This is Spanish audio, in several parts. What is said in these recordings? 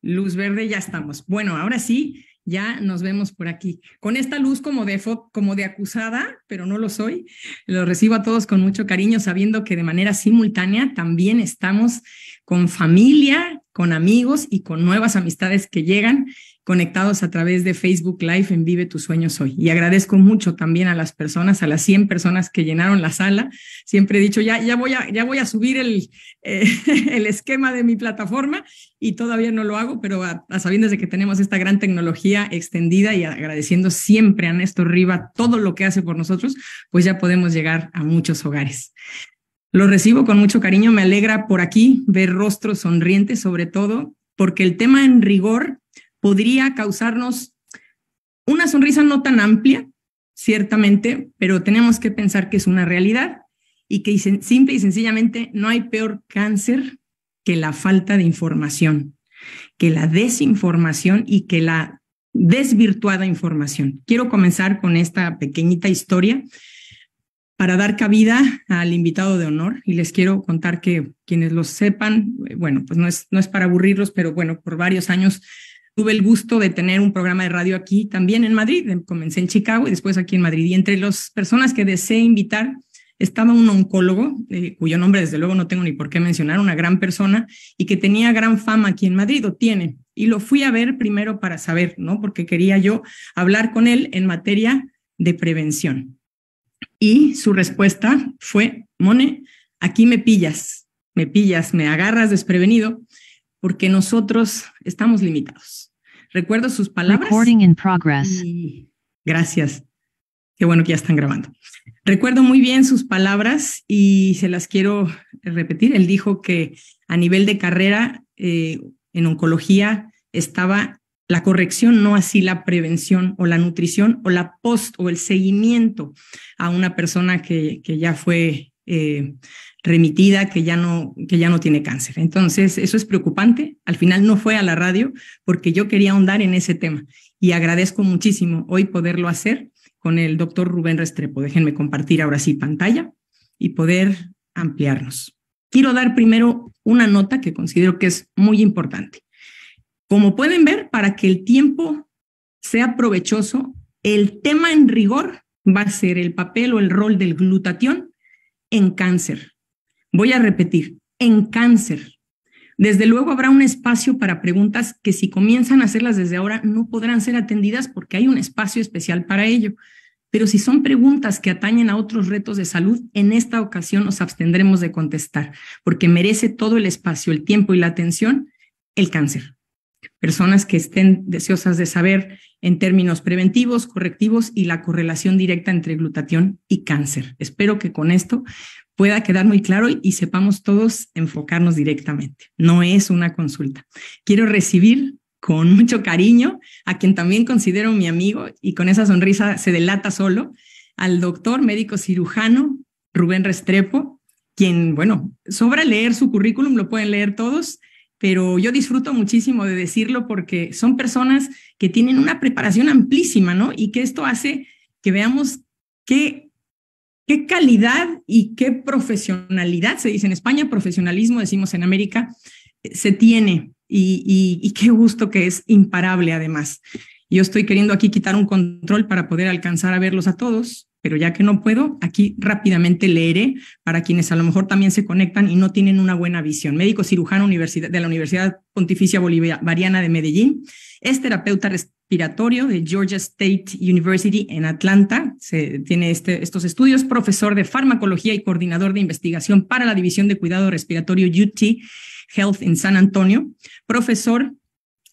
Luz verde, ya estamos. Bueno, ahora sí, ya nos vemos por aquí. Con esta luz como de acusada, pero no lo soy. Lo recibo a todos con mucho cariño, sabiendo que de manera simultánea también estamos con familia, con amigos y con nuevas amistades que llegan conectados a través de Facebook Live en Vive tus sueños hoy. Y agradezco mucho también a las personas, a las 100 personas que llenaron la sala. Siempre he dicho, ya voy a subir el esquema de mi plataforma y todavía no lo hago, pero a sabiendas de que tenemos esta gran tecnología extendida y agradeciendo siempre a Néstor Riva todo lo que hace por nosotros, pues ya podemos llegar a muchos hogares. Lo recibo con mucho cariño, me alegra por aquí ver rostros sonrientes, sobre todo porque el tema en rigor podría causarnos una sonrisa no tan amplia, ciertamente, pero tenemos que pensar que es una realidad y que simple y sencillamente no hay peor cáncer que la falta de información, que la desinformación y que la desvirtuada información. Quiero comenzar con esta pequeñita historia para dar cabida al invitado de honor y les quiero contar que quienes lo sepan, bueno, pues no es para aburrirlos, pero bueno, por varios años tuve el gusto de tener un programa de radio aquí también en Madrid. Comencé en Chicago y después aquí en Madrid. Y entre las personas que deseé invitar estaba un oncólogo, cuyo nombre desde luego no tengo ni por qué mencionar, una gran persona y que tenía gran fama aquí en Madrid, o tiene. Y lo fui a ver primero para saber, ¿no? Porque quería yo hablar con él en materia de prevención. Y su respuesta fue: Mone, aquí me pillas, me agarras desprevenido, porque nosotros estamos limitados. Recuerdo sus palabras. Recording in progress. Y gracias. Qué bueno que ya están grabando. Recuerdo muy bien sus palabras y se las quiero repetir. Él dijo que a nivel de carrera en oncología estaba la corrección, no así la prevención o la nutrición o la post o el seguimiento a una persona que ya fue remitida, que ya no tiene cáncer. Entonces, eso es preocupante. Al final no fue a la radio porque yo quería ahondar en ese tema y agradezco muchísimo hoy poderlo hacer con el doctor Rubén Restrepo. Déjenme compartir ahora sí pantalla y poder ampliarnos. Quiero dar primero una nota que considero que es muy importante. Como pueden ver, para que el tiempo sea provechoso, el tema en rigor va a ser el papel o el rol del glutatión en cáncer. Voy a repetir, en cáncer. Desde luego habrá un espacio para preguntas que si comienzan a hacerlas desde ahora no podrán ser atendidas porque hay un espacio especial para ello. Pero si son preguntas que atañen a otros retos de salud, en esta ocasión nos abstendremos de contestar porque merece todo el espacio, el tiempo y la atención el cáncer. Personas que estén deseosas de saber en términos preventivos, correctivos y la correlación directa entre glutatión y cáncer. Espero que con esto pueda quedar muy claro y sepamos todos enfocarnos directamente. No es una consulta. Quiero recibir con mucho cariño a quien también considero mi amigo y con esa sonrisa se delata solo, al doctor médico cirujano Rubén Restrepo, quien, bueno, sobra leer su currículum, lo pueden leer todos, pero yo disfruto muchísimo de decirlo porque son personas que tienen una preparación amplísima, ¿no? Y que esto hace que veamos qué calidad y qué profesionalidad, se dice en España, profesionalismo, decimos en América, se tiene y qué gusto que es imparable además. Yo estoy queriendo aquí quitar un control para poder alcanzar a verlos a todos, pero ya que no puedo, aquí rápidamente leeré para quienes a lo mejor también se conectan y no tienen una buena visión. Médico cirujano de la Universidad Pontificia Bolivariana de Medellín, es terapeuta respiratorio de Georgia State University en Atlanta, tiene estos estudios, profesor de farmacología y coordinador de investigación para la División de Cuidado Respiratorio UT Health en San Antonio, profesor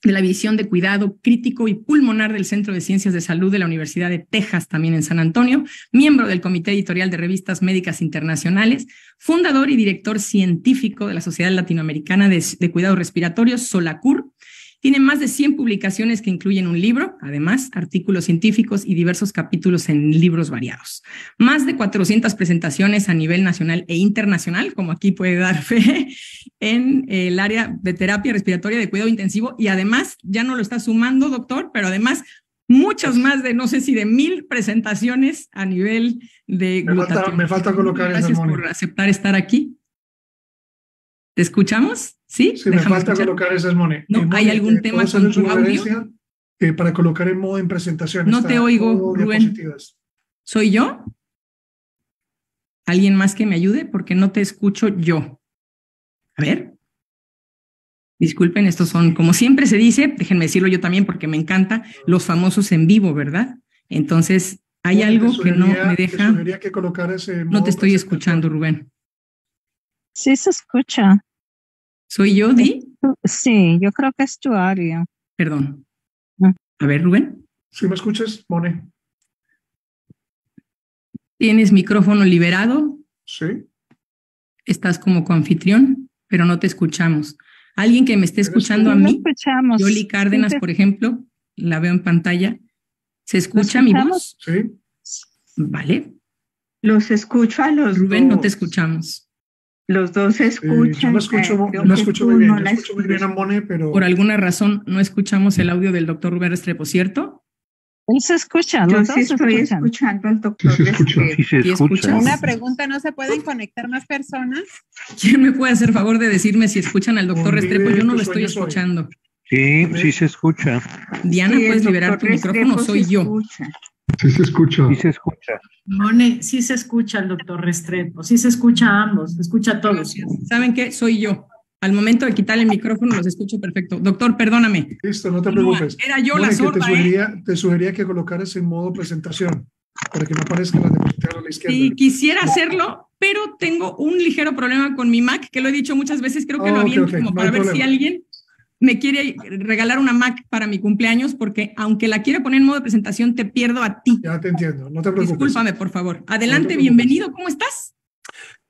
de la División de Cuidado Crítico y Pulmonar del Centro de Ciencias de Salud de la Universidad de Texas, también en San Antonio, miembro del Comité Editorial de Revistas Médicas Internacionales, fundador y director científico de la Sociedad Latinoamericana de Cuidados Respiratorios, SOLACUR. Tiene más de 100 publicaciones que incluyen un libro, además, artículos científicos y diversos capítulos en libros variados. Más de 400 presentaciones a nivel nacional e internacional, como aquí puede dar fe, en el área de terapia respiratoria de cuidado intensivo. Y además, ya no lo está sumando, doctor, pero además muchas más de, no sé si de 1000 presentaciones a nivel de glutatión. Me falta colocar Gracias por aceptar estar aquí. ¿Te escuchamos? ¿Sí? Sí, me Déjame falta escuchar. colocar esas monedas. ¿No? ¿Hay algún tema con tu audio? Para colocar en modo en presentación. No te oigo, Rubén. Diapositivas. ¿Soy yo? ¿Alguien más que me ayude? Porque no te escucho yo. A ver. Disculpen, estos son, como siempre se dice, déjenme decirlo yo también porque me encanta, los famosos en vivo, ¿verdad? Entonces, hay algo que no me deja. Te sugería que colocaras en no te estoy escuchando, Rubén. Sí se escucha. ¿Soy yo, Di? Sí, yo creo que es tu audio. Perdón. A ver, Rubén. ¿Sí me escuchas, Mone? ¿Tienes micrófono liberado? Sí. Estás como coanfitrión, pero no te escuchamos. Alguien que me esté escuchando a mí, Yoli Cárdenas, por ejemplo, la veo en pantalla. ¿Se escucha mi voz? Sí. Vale. Los escucho a los Rubén, dos. no te escuchamos. Los dos se escuchan. Yo no escucho muy bien. Yo escucho muy bien a Mone, pero... Por alguna razón no escuchamos el audio del doctor Rubén Restrepo, ¿cierto? Él se escucha. Yo sí estoy escuchando al doctor Restrepo. Sí se escucha. Una pregunta, ¿no se pueden conectar más personas? ¿Quién me puede hacer favor de decirme si escuchan al doctor Restrepo? Yo no lo estoy escuchando. Sí, sí se escucha. Diana, ¿puedes liberar tu micrófono? Soy yo. Sí se escucha. Sí se escucha. Mone, sí se escucha el doctor Restrepo, sí se escucha a ambos, se escucha a todos. ¿Saben qué? Soy yo. Al momento de quitarle el micrófono los escucho perfecto. Doctor, perdóname. Listo, no te preocupes. Era yo Mone, la sorda, te sugería que colocaras en modo presentación para que no aparezcan las diapositivas a la izquierda. Sí, quisiera hacerlo, pero tengo un ligero problema con mi Mac, que lo he dicho muchas veces, creo que lo aviento como para ver si alguien me quiere regalar una Mac para mi cumpleaños, porque aunque la quiera poner en modo de presentación, te pierdo a ti. Ya te entiendo, no te preocupes. Discúlpame, por favor. Adelante, bienvenido, ¿cómo estás?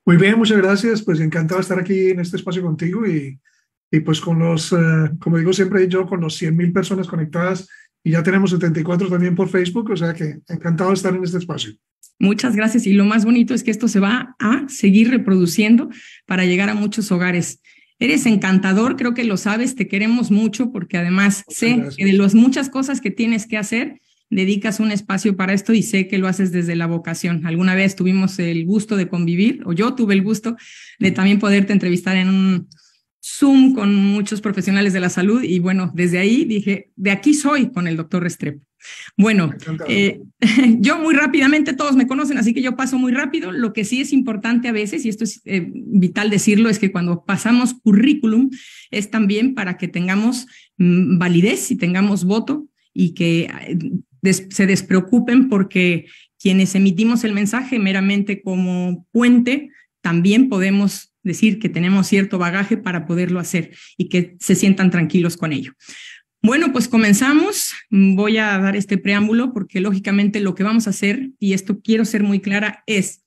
Muy bien, muchas gracias, pues encantado de estar aquí en este espacio contigo y pues con los, como digo siempre yo, con los 100,000 personas conectadas y ya tenemos 74 también por Facebook, o sea que encantado de estar en este espacio. Muchas gracias y lo más bonito es que esto se va a seguir reproduciendo para llegar a muchos hogares. Eres encantador, creo que lo sabes, te queremos mucho porque además sé que de las muchas cosas que tienes que hacer, dedicas un espacio para esto y sé que lo haces desde la vocación. Alguna vez tuvimos el gusto de convivir, o yo tuve el gusto de también poderte entrevistar en un Zoom con muchos profesionales de la salud y bueno, desde ahí dije, de aquí soy con el doctor Restrepo. Bueno, yo muy rápidamente, todos me conocen, así que yo paso muy rápido. Lo que sí es importante a veces, y esto es vital decirlo, es que cuando pasamos currículum es también para que tengamos validez y tengamos voto y que se despreocupen porque quienes emitimos el mensaje meramente como puente, también podemos decir que tenemos cierto bagaje para poderlo hacer y que se sientan tranquilos con ello. Bueno, pues comenzamos. Voy a dar este preámbulo porque lógicamente lo que vamos a hacer, y esto quiero ser muy clara, es,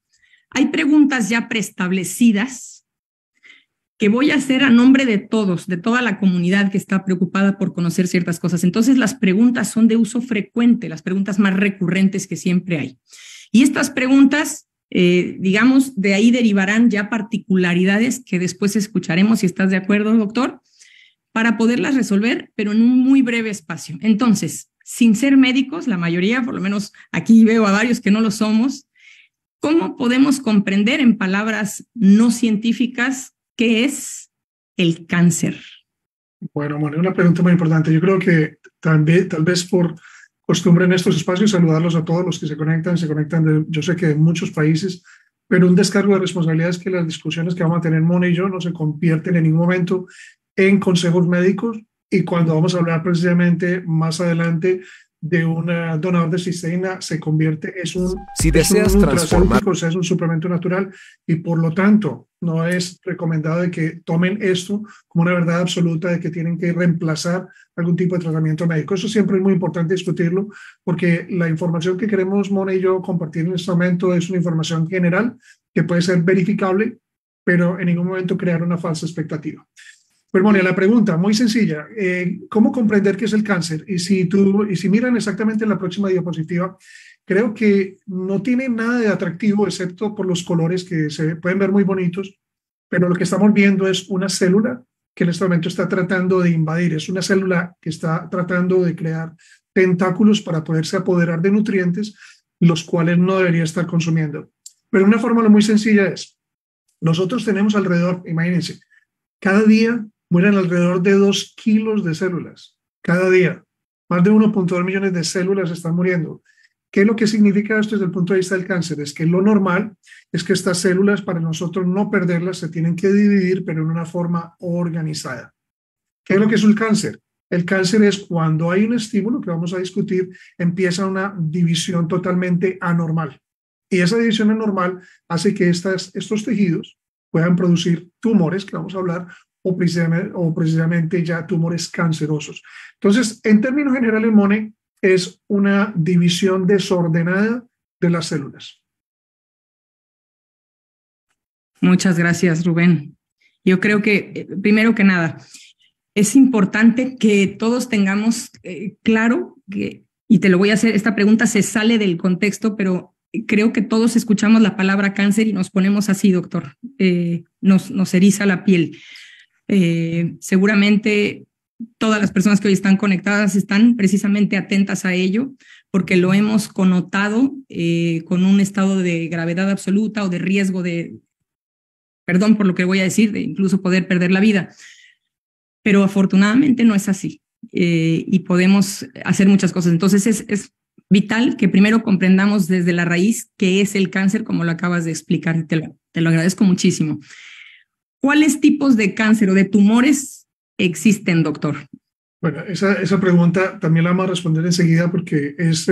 hay preguntas ya preestablecidas que voy a hacer a nombre de todos, de toda la comunidad que está preocupada por conocer ciertas cosas. Entonces las preguntas son de uso frecuente, las preguntas más recurrentes que siempre hay. Y estas preguntas, digamos, de ahí derivarán ya particularidades que después escucharemos, si estás de acuerdo, doctor, para poderlas resolver, pero en un muy breve espacio. Entonces, sin ser médicos, la mayoría, por lo menos aquí veo a varios que no lo somos, ¿cómo podemos comprender en palabras no científicas qué es el cáncer? Bueno, una pregunta muy importante. Yo creo que tal vez por costumbre en estos espacios saludarlos a todos los que se conectan yo sé que de muchos países, pero un descargo de responsabilidades que las discusiones que vamos a tener Mone y yo no se convierten en ningún momento en consejos médicos y cuando vamos a hablar precisamente más adelante de un donador de cisteína se convierte es un nutracéutico, o sea, es un suplemento natural y por lo tanto no es recomendado de que tomen esto como una verdad absoluta de que tienen que reemplazar algún tipo de tratamiento médico. Eso siempre es muy importante discutirlo porque la información que queremos Mone y yo compartir en este momento es una información general que puede ser verificable, pero en ningún momento crear una falsa expectativa. Pues Mone, la pregunta muy sencilla, ¿cómo comprender qué es el cáncer? Y si miran exactamente en la próxima diapositiva, creo que no tiene nada de atractivo excepto por los colores que se pueden ver muy bonitos, pero lo que estamos viendo es una célula que en este momento está tratando de invadir, es una célula que está tratando de crear tentáculos para poderse apoderar de nutrientes, los cuales no debería estar consumiendo. Pero una fórmula muy sencilla es, nosotros tenemos alrededor, imagínense, cada día mueren alrededor de 2 kilos de células cada día. Más de 1.2 millones de células están muriendo. ¿Qué es lo que significa esto desde el punto de vista del cáncer? Es que lo normal es que estas células, para nosotros no perderlas, se tienen que dividir, pero en una forma organizada. ¿Qué es lo que es el cáncer? El cáncer es cuando hay un estímulo que vamos a discutir, empieza una división totalmente anormal. Y esa división anormal hace que estos tejidos puedan producir tumores, que vamos a hablar, o precisamente ya tumores cancerosos. Entonces, en términos generales, Mone, es una división desordenada de las células. Muchas gracias, Rubén. Yo creo que, primero que nada, es importante que todos tengamos claro que, y te lo voy a hacer, esta pregunta se sale del contexto, pero creo que todos escuchamos la palabra cáncer y nos ponemos así, doctor, nos eriza la piel. Seguramente todas las personas que hoy están conectadas están precisamente atentas a ello, porque lo hemos connotado con un estado de gravedad absoluta o de riesgo de, perdón por lo que voy a decir, de incluso poder perder la vida. Pero afortunadamente no es así y podemos hacer muchas cosas. Entonces es vital que primero comprendamos desde la raíz qué es el cáncer, como lo acabas de explicar. Te lo agradezco muchísimo. ¿Cuáles tipos de cáncer o de tumores existen, doctor? Bueno, esa pregunta también la vamos a responder enseguida porque es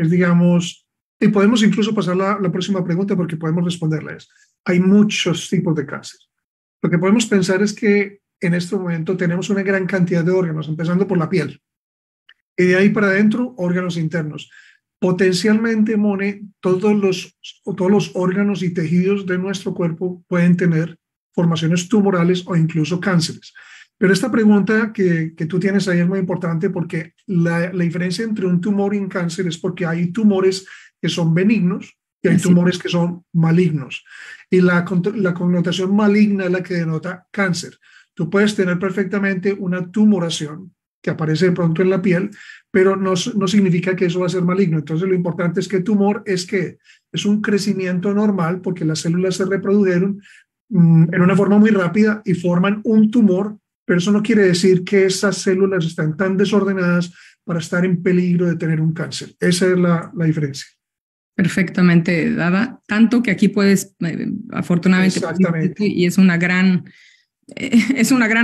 digamos, y podemos incluso pasar la próxima pregunta porque podemos responderla. Hay muchos tipos de cáncer. Lo que podemos pensar es que en este momento tenemos una gran cantidad de órganos, empezando por la piel. Y de ahí para adentro, órganos internos. Potencialmente, Mone, todos los órganos y tejidos de nuestro cuerpo pueden tener formaciones tumorales o incluso cánceres. Pero esta pregunta que tú tienes ahí es muy importante porque la diferencia entre un tumor y un cáncer es porque hay tumores que son benignos y hay tumores que son malignos. Y la connotación maligna es la que denota cáncer. Tú puedes tener perfectamente una tumoración que aparece de pronto en la piel, pero no significa que eso va a ser maligno. Entonces lo importante es que tumor es un crecimiento normal porque las células se reprodujeron en una forma muy rápida y forman un tumor, pero eso no quiere decir que esas células están tan desordenadas para estar en peligro de tener un cáncer. Esa es la diferencia. Perfectamente dada, tanto que aquí puedes, afortunadamente, exactamente. Y es una gran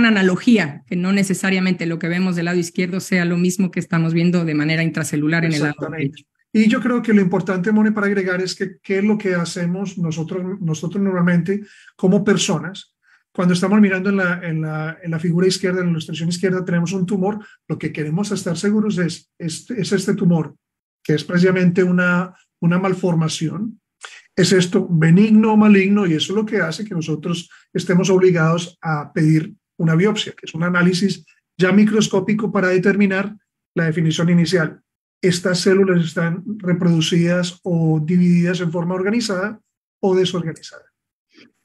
analogía, que no necesariamente lo que vemos del lado izquierdo sea lo mismo que estamos viendo de manera intracelular en el lado derecho. Y yo creo que lo importante, Mone, para agregar es que qué es lo que hacemos nosotros normalmente como personas. Cuando estamos mirando en la figura izquierda, en la ilustración izquierda, tenemos un tumor. Lo que queremos estar seguros es este tumor, que es precisamente una malformación. ¿Es esto benigno o maligno? Y eso es lo que hace que nosotros estemos obligados a pedir una biopsia, que es un análisis ya microscópico para determinar la definición inicial. ¿Estas células están reproducidas o divididas en forma organizada o desorganizada?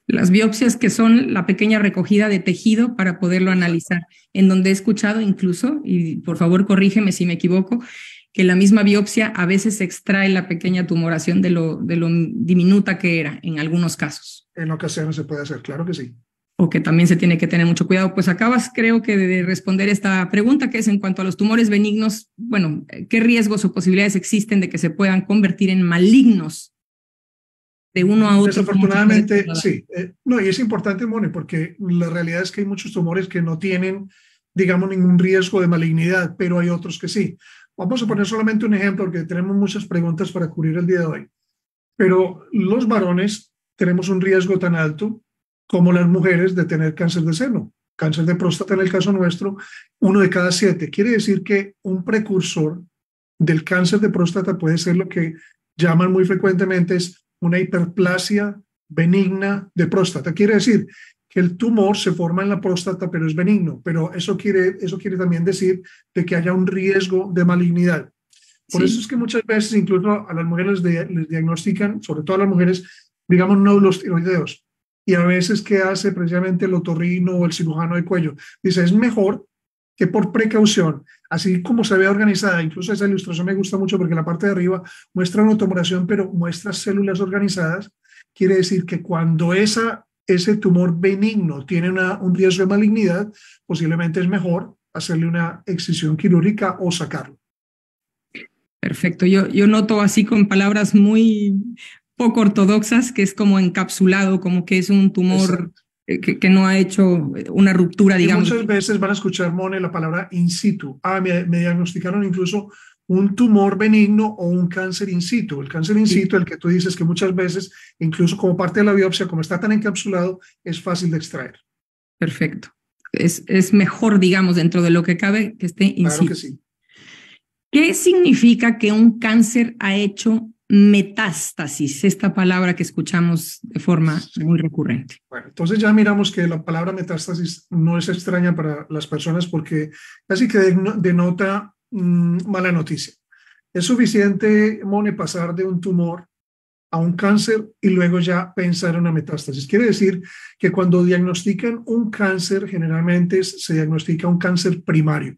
Las biopsias, que son la pequeña recogida de tejido para poderlo analizar, en donde he escuchado incluso, y por favor corrígeme si me equivoco, que la misma biopsia a veces extrae la pequeña tumoración de lo diminuta que era en algunos casos. En ocasiones se puede hacer, claro que sí. O que también se tiene que tener mucho cuidado. Pues acabas, creo que, de responder esta pregunta, que es en cuanto a los tumores benignos, bueno, ¿qué riesgos o posibilidades existen de que se puedan convertir en malignos de uno a otro? Desafortunadamente, sí. No, y es importante, Mone, porque la realidad es que hay muchos tumores que no tienen, digamos, ningún riesgo de malignidad, pero hay otros que sí. Vamos a poner solamente un ejemplo, porque tenemos muchas preguntas para cubrir el día de hoy. Pero los varones tenemos un riesgo tan alto como las mujeres de tener cáncer de seno, cáncer de próstata en el caso nuestro, 1 de cada 7. Quiere decir que un precursor del cáncer de próstata puede ser lo que llaman muy frecuentemente es una hiperplasia benigna de próstata. Quiere decir que el tumor se forma en la próstata, pero es benigno, pero eso quiere también decir de que haya un riesgo de malignidad. Por eso es que muchas veces incluso a las mujeres les diagnostican, sobre todo a las mujeres, digamos, nódulos tiroideos. Y a veces, ¿qué hace precisamente el otorrino o el cirujano de cuello? Dice, es mejor que por precaución, así como se ve organizada, incluso esa ilustración me gusta mucho porque la parte de arriba muestra una tumoración, pero muestra células organizadas. Quiere decir que cuando esa ese tumor benigno tiene un riesgo de malignidad, posiblemente es mejor hacerle una excisión quirúrgica o sacarlo. Perfecto. Yo noto así con palabras muy poco ortodoxas que es como encapsulado, como que es un tumor que no ha hecho una ruptura, digamos. Y muchas veces van a escuchar, Mone, la palabra in situ. Me diagnosticaron incluso un tumor benigno o un cáncer in situ. El cáncer in situ, el que tú dices que muchas veces, incluso como parte de la biopsia, como está tan encapsulado, es fácil de extraer. Perfecto. Es mejor, digamos, dentro de lo que cabe, que esté in situ. Claro que sí. ¿Qué significa que un cáncer ha hecho metástasis? Esta palabra que escuchamos de forma muy recurrente. Bueno, entonces ya miramos que la palabra metástasis no es extraña para las personas porque casi que denota mala noticia. Es suficiente, Mone, pasar de un tumor a un cáncer y luego ya pensar en una metástasis. Quiere decir que cuando diagnostican un cáncer, generalmente se diagnostica un cáncer primario.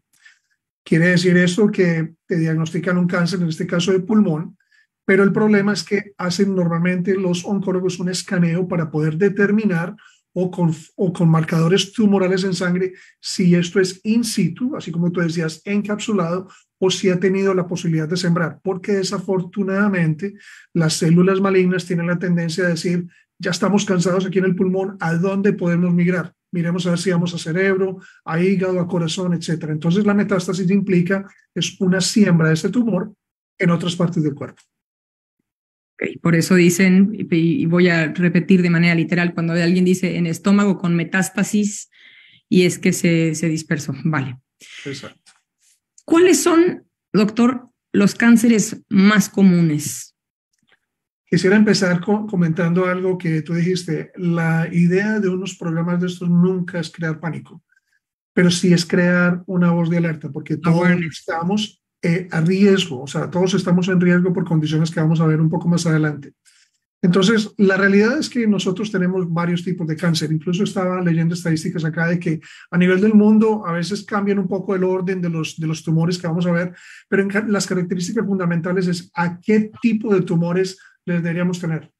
Quiere decir esto que te diagnostican un cáncer, en este caso de pulmón, pero el problema es que hacen normalmente los oncólogos un escaneo para poder determinar o con marcadores tumorales en sangre si esto es in situ, así como tú decías, encapsulado, o si ha tenido la posibilidad de sembrar, porque desafortunadamente las células malignas tienen la tendencia a decir, ya estamos cansados aquí en el pulmón, ¿a dónde podemos migrar? Miremos a ver si vamos a cerebro, a hígado, a corazón, etc. Entonces la metástasis implica es una siembra de este tumor en otras partes del cuerpo. Okay, por eso dicen, y voy a repetir de manera literal, cuando alguien dice en estómago con metástasis y es que se dispersó. Vale. Exacto. ¿Cuáles son, doctor, los cánceres más comunes? Quisiera empezar comentando algo que tú dijiste. La idea de unos programas de estos nunca es crear pánico, pero sí es crear una voz de alerta, porque todos estamos a riesgo, o sea, todos estamos en riesgo por condiciones que vamos a ver un poco más adelante. Entonces, la realidad es que nosotros tenemos varios tipos de cáncer. Incluso estaba leyendo estadísticas acá de que a nivel del mundo a veces cambian un poco el orden de los tumores que vamos a ver, pero las características fundamentales es a qué tipo de tumores les deberíamos tener.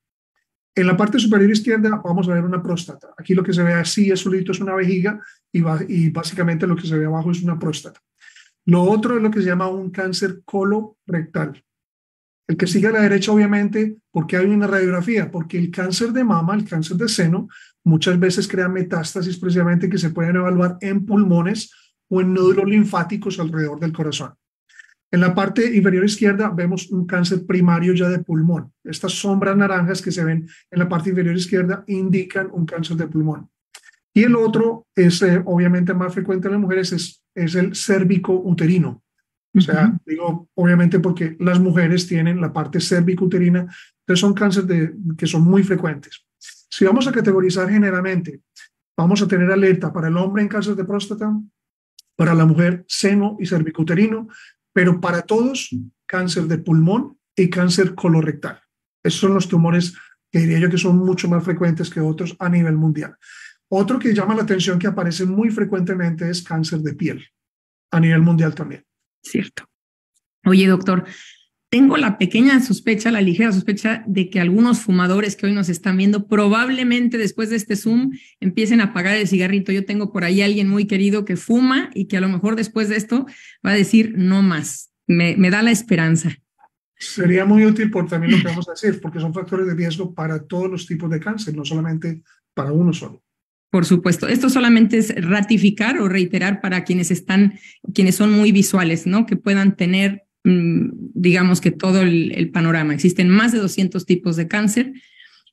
En la parte superior izquierda vamos a ver una próstata. Aquí lo que se ve así es solito es una vejiga y básicamente lo que se ve abajo es una próstata. Lo otro es lo que se llama un cáncer colorectal. El que sigue a la derecha, obviamente, ¿por qué hay una radiografía? Porque el cáncer de mama, el cáncer de seno, muchas veces crea metástasis precisamente que se pueden evaluar en pulmones o en nódulos linfáticos alrededor del corazón. En la parte inferior izquierda vemos un cáncer primario ya de pulmón. Estas sombras naranjas que se ven en la parte inferior izquierda indican un cáncer de pulmón. Y el otro es obviamente más frecuente en las mujeres, es el cérvico-uterino. O sea, digo, obviamente porque las mujeres tienen la parte cérvico-uterina, entonces son cánceres que son muy frecuentes. Si vamos a categorizar generalmente, vamos a tener alerta para el hombre en cáncer de próstata, para la mujer seno y cérvico-uterino, pero para todos cáncer de pulmón y cáncer colorectal. Esos son los tumores que diría yo que son mucho más frecuentes que otros a nivel mundial. Otro que llama la atención que aparece muy frecuentemente es cáncer de piel, a nivel mundial también. Cierto. Oye, doctor, tengo la pequeña sospecha, la ligera sospecha de que algunos fumadores que hoy nos están viendo probablemente después de este Zoom empiecen a apagar el cigarrito. Yo tengo por ahí a alguien muy querido que fuma y que a lo mejor después de esto va a decir no más. Me da la esperanza. Sería muy útil por también lo que vamos a decir, porque son factores de riesgo para todos los tipos de cáncer, no solamente para uno solo. Por supuesto, esto solamente es ratificar o reiterar para quienes son muy visuales, ¿no? Que puedan tener, digamos que todo el panorama. Existen más de 200 tipos de cáncer.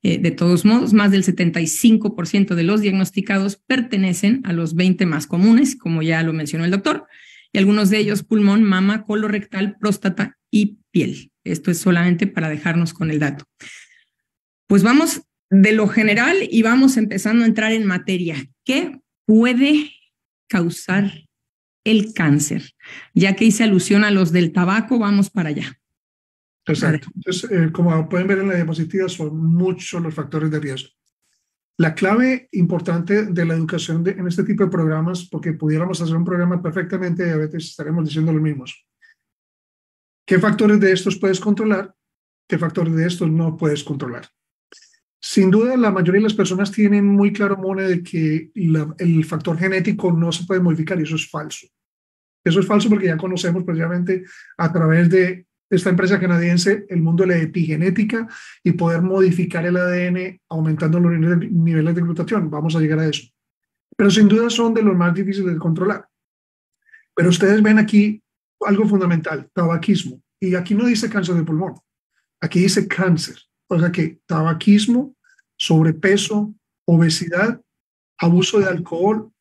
De todos modos, más del 75% de los diagnosticados pertenecen a los 20 más comunes, como ya lo mencionó el doctor, y algunos de ellos pulmón, mama, colorectal, próstata y piel. Esto es solamente para dejarnos con el dato. Pues vamos de lo general y vamos empezando a entrar en materia. ¿Qué puede causar el cáncer? Ya que hice alusión a los del tabaco, vamos para allá. Exacto. Entonces, como pueden ver en la diapositiva, son muchos los factores de riesgo. La clave importante de la educación en este tipo de programas, porque pudiéramos hacer un programa perfectamente de diabetes, estaremos diciendo los mismos. ¿Qué factores de estos puedes controlar? ¿Qué factores de estos no puedes controlar? Sin duda, la mayoría de las personas tienen muy claro, Mone, de que el factor genético no se puede modificar y eso es falso. Eso es falso porque ya conocemos precisamente a través de esta empresa canadiense el mundo de la epigenética y poder modificar el ADN aumentando los niveles de glutatión. Vamos a llegar a eso. Pero sin duda son de los más difíciles de controlar. Pero ustedes ven aquí algo fundamental, tabaquismo. Y aquí no dice cáncer de pulmón, aquí dice cáncer. O sea que tabaquismo, sobrepeso, obesidad, abuso de alcohol,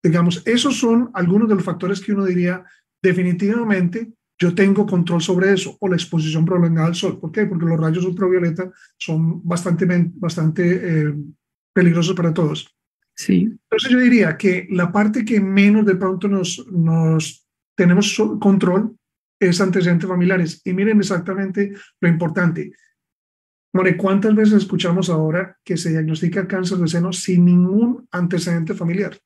digamos, esos son algunos de los factores que uno diría, definitivamente yo tengo control sobre eso, o la exposición prolongada al sol. ¿Por qué? Porque los rayos ultravioleta son bastante peligrosos para todos. Sí. Entonces yo diría que la parte que menos de pronto nos tenemos control es antecedentes familiares. Y miren exactamente lo importante. More, ¿cuántas veces escuchamos ahora que se diagnostica cáncer de seno sin ningún antecedente familiar?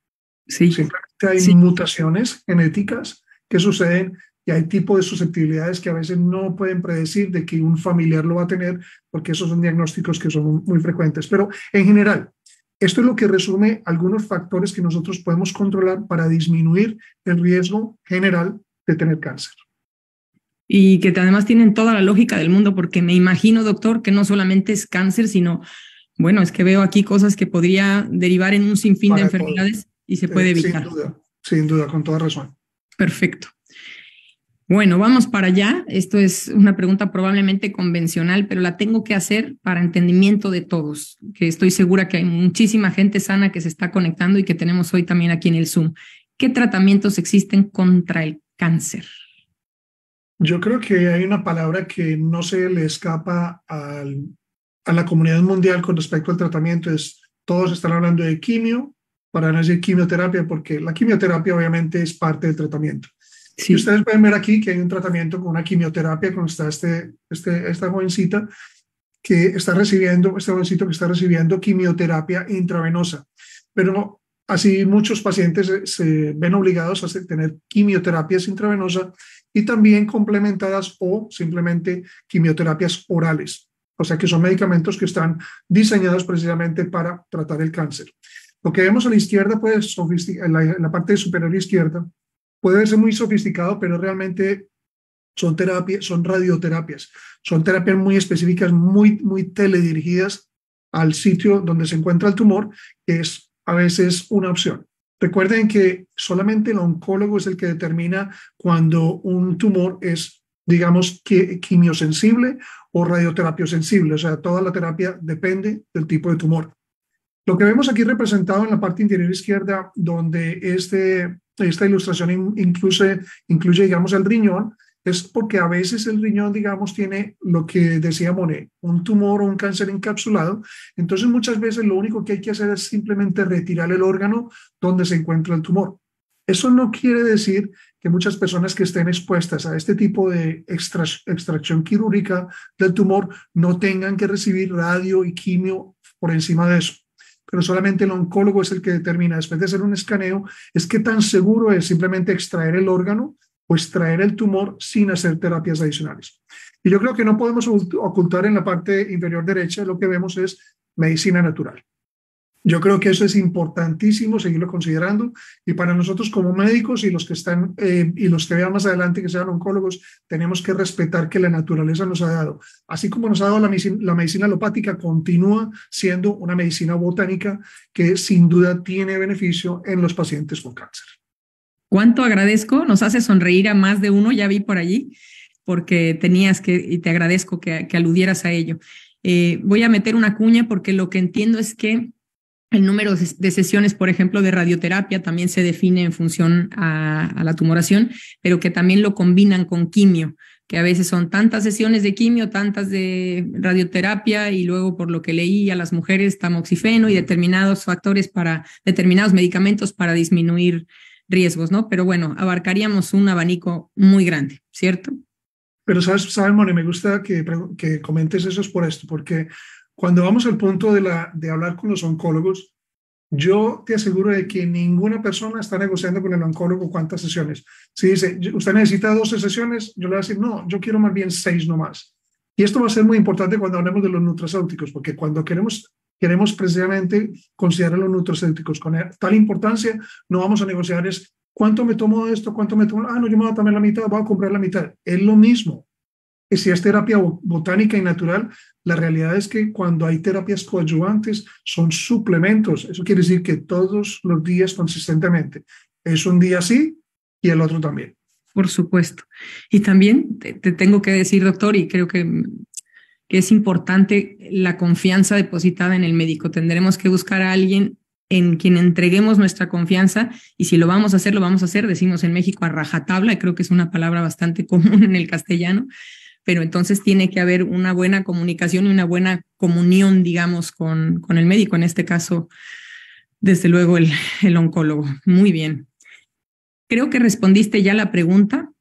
Sí. Simplemente hay Sí. mutaciones genéticas que suceden y hay tipos de susceptibilidades que a veces no pueden predecir de que un familiar lo va a tener, porque esos son diagnósticos que son muy frecuentes. Pero en general, esto es lo que resume algunos factores que nosotros podemos controlar para disminuir el riesgo general de tener cáncer. Y que además tienen toda la lógica del mundo, porque me imagino, doctor, que no solamente es cáncer, sino, bueno, es que veo aquí cosas que podría derivar en un sinfín de enfermedades y se puede evitar. Sin duda, con toda razón. Perfecto. Bueno, vamos para allá. Esto es una pregunta probablemente convencional, pero la tengo que hacer para entendimiento de todos, que estoy segura que hay muchísima gente sana que se está conectando y que tenemos hoy también aquí en el Zoom. ¿Qué tratamientos existen contra el cáncer? Yo creo que hay una palabra que no se le escapa a la comunidad mundial con respecto al tratamiento. Todos están hablando de quimio, para no decir quimioterapia, porque la quimioterapia obviamente es parte del tratamiento. Sí. Y ustedes pueden ver aquí que hay un tratamiento con una quimioterapia, con esta jovencita que está recibiendo, este jovencito que está recibiendo quimioterapia intravenosa. Pero así muchos pacientes se ven obligados a tener quimioterapias intravenosas y también complementadas o simplemente quimioterapias orales. O sea que son medicamentos que están diseñados precisamente para tratar el cáncer. Lo que vemos a la izquierda, pues, en la parte superior izquierda, puede verse muy sofisticado, pero realmente son radioterapias. Son terapias muy específicas, muy teledirigidas al sitio donde se encuentra el tumor, que es a veces una opción. Recuerden que solamente el oncólogo es el que determina cuando un tumor es, digamos, quimiosensible o radioterapiosensible. O sea, toda la terapia depende del tipo de tumor. Lo que vemos aquí representado en la parte inferior izquierda, donde esta ilustración incluye, digamos, el riñón, es porque a veces el riñón, digamos, tiene lo que decía Monet, un tumor o un cáncer encapsulado. Entonces, muchas veces lo único que hay que hacer es simplemente retirar el órgano donde se encuentra el tumor. Eso no quiere decir que muchas personas que estén expuestas a este tipo de extracción quirúrgica del tumor no tengan que recibir radio y quimio por encima de eso. Pero solamente el oncólogo es el que determina, después de hacer un escaneo, es qué tan seguro es simplemente extraer el órgano o extraer el tumor sin hacer terapias adicionales. Y yo creo que no podemos ocultar en la parte inferior derecha, lo que vemos es medicina natural. Yo creo que eso es importantísimo seguirlo considerando, y para nosotros como médicos y los que están y los que vean más adelante que sean oncólogos, tenemos que respetar que la naturaleza nos ha dado. Así como nos ha dado la medicina alopática, continúa siendo una medicina botánica que sin duda tiene beneficio en los pacientes con cáncer. ¿Cuánto agradezco? Nos hace sonreír a más de uno, ya vi por allí, porque tenías que, y te agradezco que aludieras a ello. Voy a meter una cuña porque lo que entiendo es que el número de sesiones, por ejemplo, de radioterapia también se define en función a la tumoración, pero que también lo combinan con quimio, que a veces son tantas sesiones de quimio, tantas de radioterapia, y luego, por lo que leí, a las mujeres tamoxifeno y determinados determinados medicamentos para disminuir riesgos, ¿no? Pero bueno, abarcaríamos un abanico muy grande, ¿cierto? Pero sabes, Moni, me gusta que comentes eso es por esto, porque cuando vamos al punto de hablar con los oncólogos, yo te aseguro de que ninguna persona está negociando con el oncólogo cuántas sesiones. Si dice, usted necesita 12 sesiones, yo le voy a decir, no, yo quiero más bien 6 nomás. Y esto va a ser muy importante cuando hablemos de los nutracéuticos, porque cuando queremos queremos precisamente considerar los nutracéuticos. Con tal importancia, no vamos a negociar es cuánto me tomo de esto, cuánto me tomo, no, yo me voy a tomar la mitad, voy a comprar la mitad. Es lo mismo que si es terapia botánica y natural. La realidad es que cuando hay terapias coadyuvantes son suplementos. Eso quiere decir que todos los días consistentemente. Es un día sí y el otro también. Por supuesto. Y también te tengo que decir, doctor, y creo que es importante la confianza depositada en el médico. Tendremos que buscar a alguien en quien entreguemos nuestra confianza, y si lo vamos a hacer, lo vamos a hacer, decimos en México, a rajatabla, y creo que es una palabra bastante común en el castellano, pero entonces tiene que haber una buena comunicación y una buena comunión, digamos, con el médico, en este caso, desde luego, el oncólogo. Muy bien. Creo que respondiste ya la pregunta,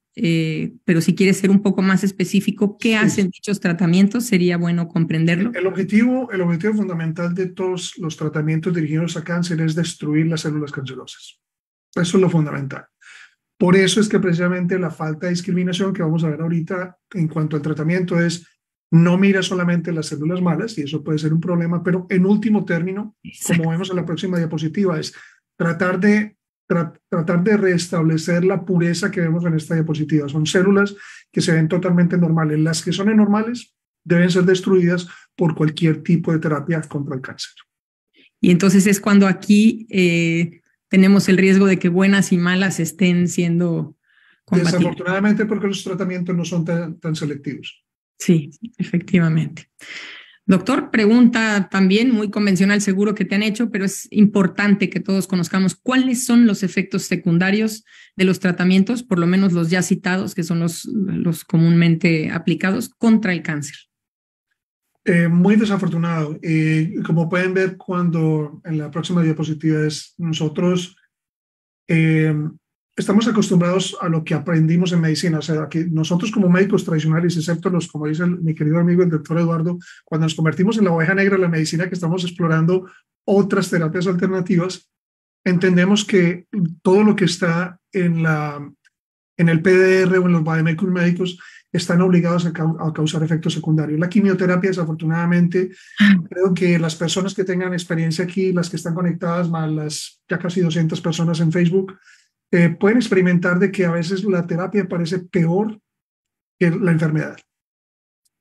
pero si quieres ser un poco más específico, ¿qué hacen dichos tratamientos? Sería bueno comprenderlo. El objetivo fundamental de todos los tratamientos dirigidos a cáncer es destruir las células cancerosas. Eso es lo fundamental. Por eso es que precisamente la falta de discriminación que vamos a ver ahorita en cuanto al tratamiento es no mira solamente las células malas, y eso puede ser un problema, pero en último término, como vemos en la próxima diapositiva, es tratar de restablecer la pureza que vemos en esta diapositiva. Son células que se ven totalmente normales. Las que son anormales deben ser destruidas por cualquier tipo de terapia contra el cáncer. Y entonces es cuando aquí tenemos el riesgo de que buenas y malas estén siendo combatidas. Desafortunadamente, porque los tratamientos no son tan selectivos. Sí, efectivamente. Doctor, pregunta también muy convencional, seguro que te han hecho, pero es importante que todos conozcamos cuáles son los efectos secundarios de los tratamientos, por lo menos los ya citados, que son los comúnmente aplicados contra el cáncer. Muy desafortunado. Como pueden ver cuando en la próxima diapositiva nosotros estamos acostumbrados a lo que aprendimos en medicina, o sea, que nosotros como médicos tradicionales, excepto los, como dice mi querido amigo el doctor Eduardo, cuando nos convertimos en la oveja negra de la medicina, que estamos explorando otras terapias alternativas, entendemos que todo lo que está en el PDR o en los vademecum médicos están obligados a causar efectos secundarios. La quimioterapia, desafortunadamente, creo que las personas que tengan experiencia aquí, las que están conectadas, más las ya casi 200 personas en Facebook, pueden experimentar de que a veces la terapia parece peor que la enfermedad.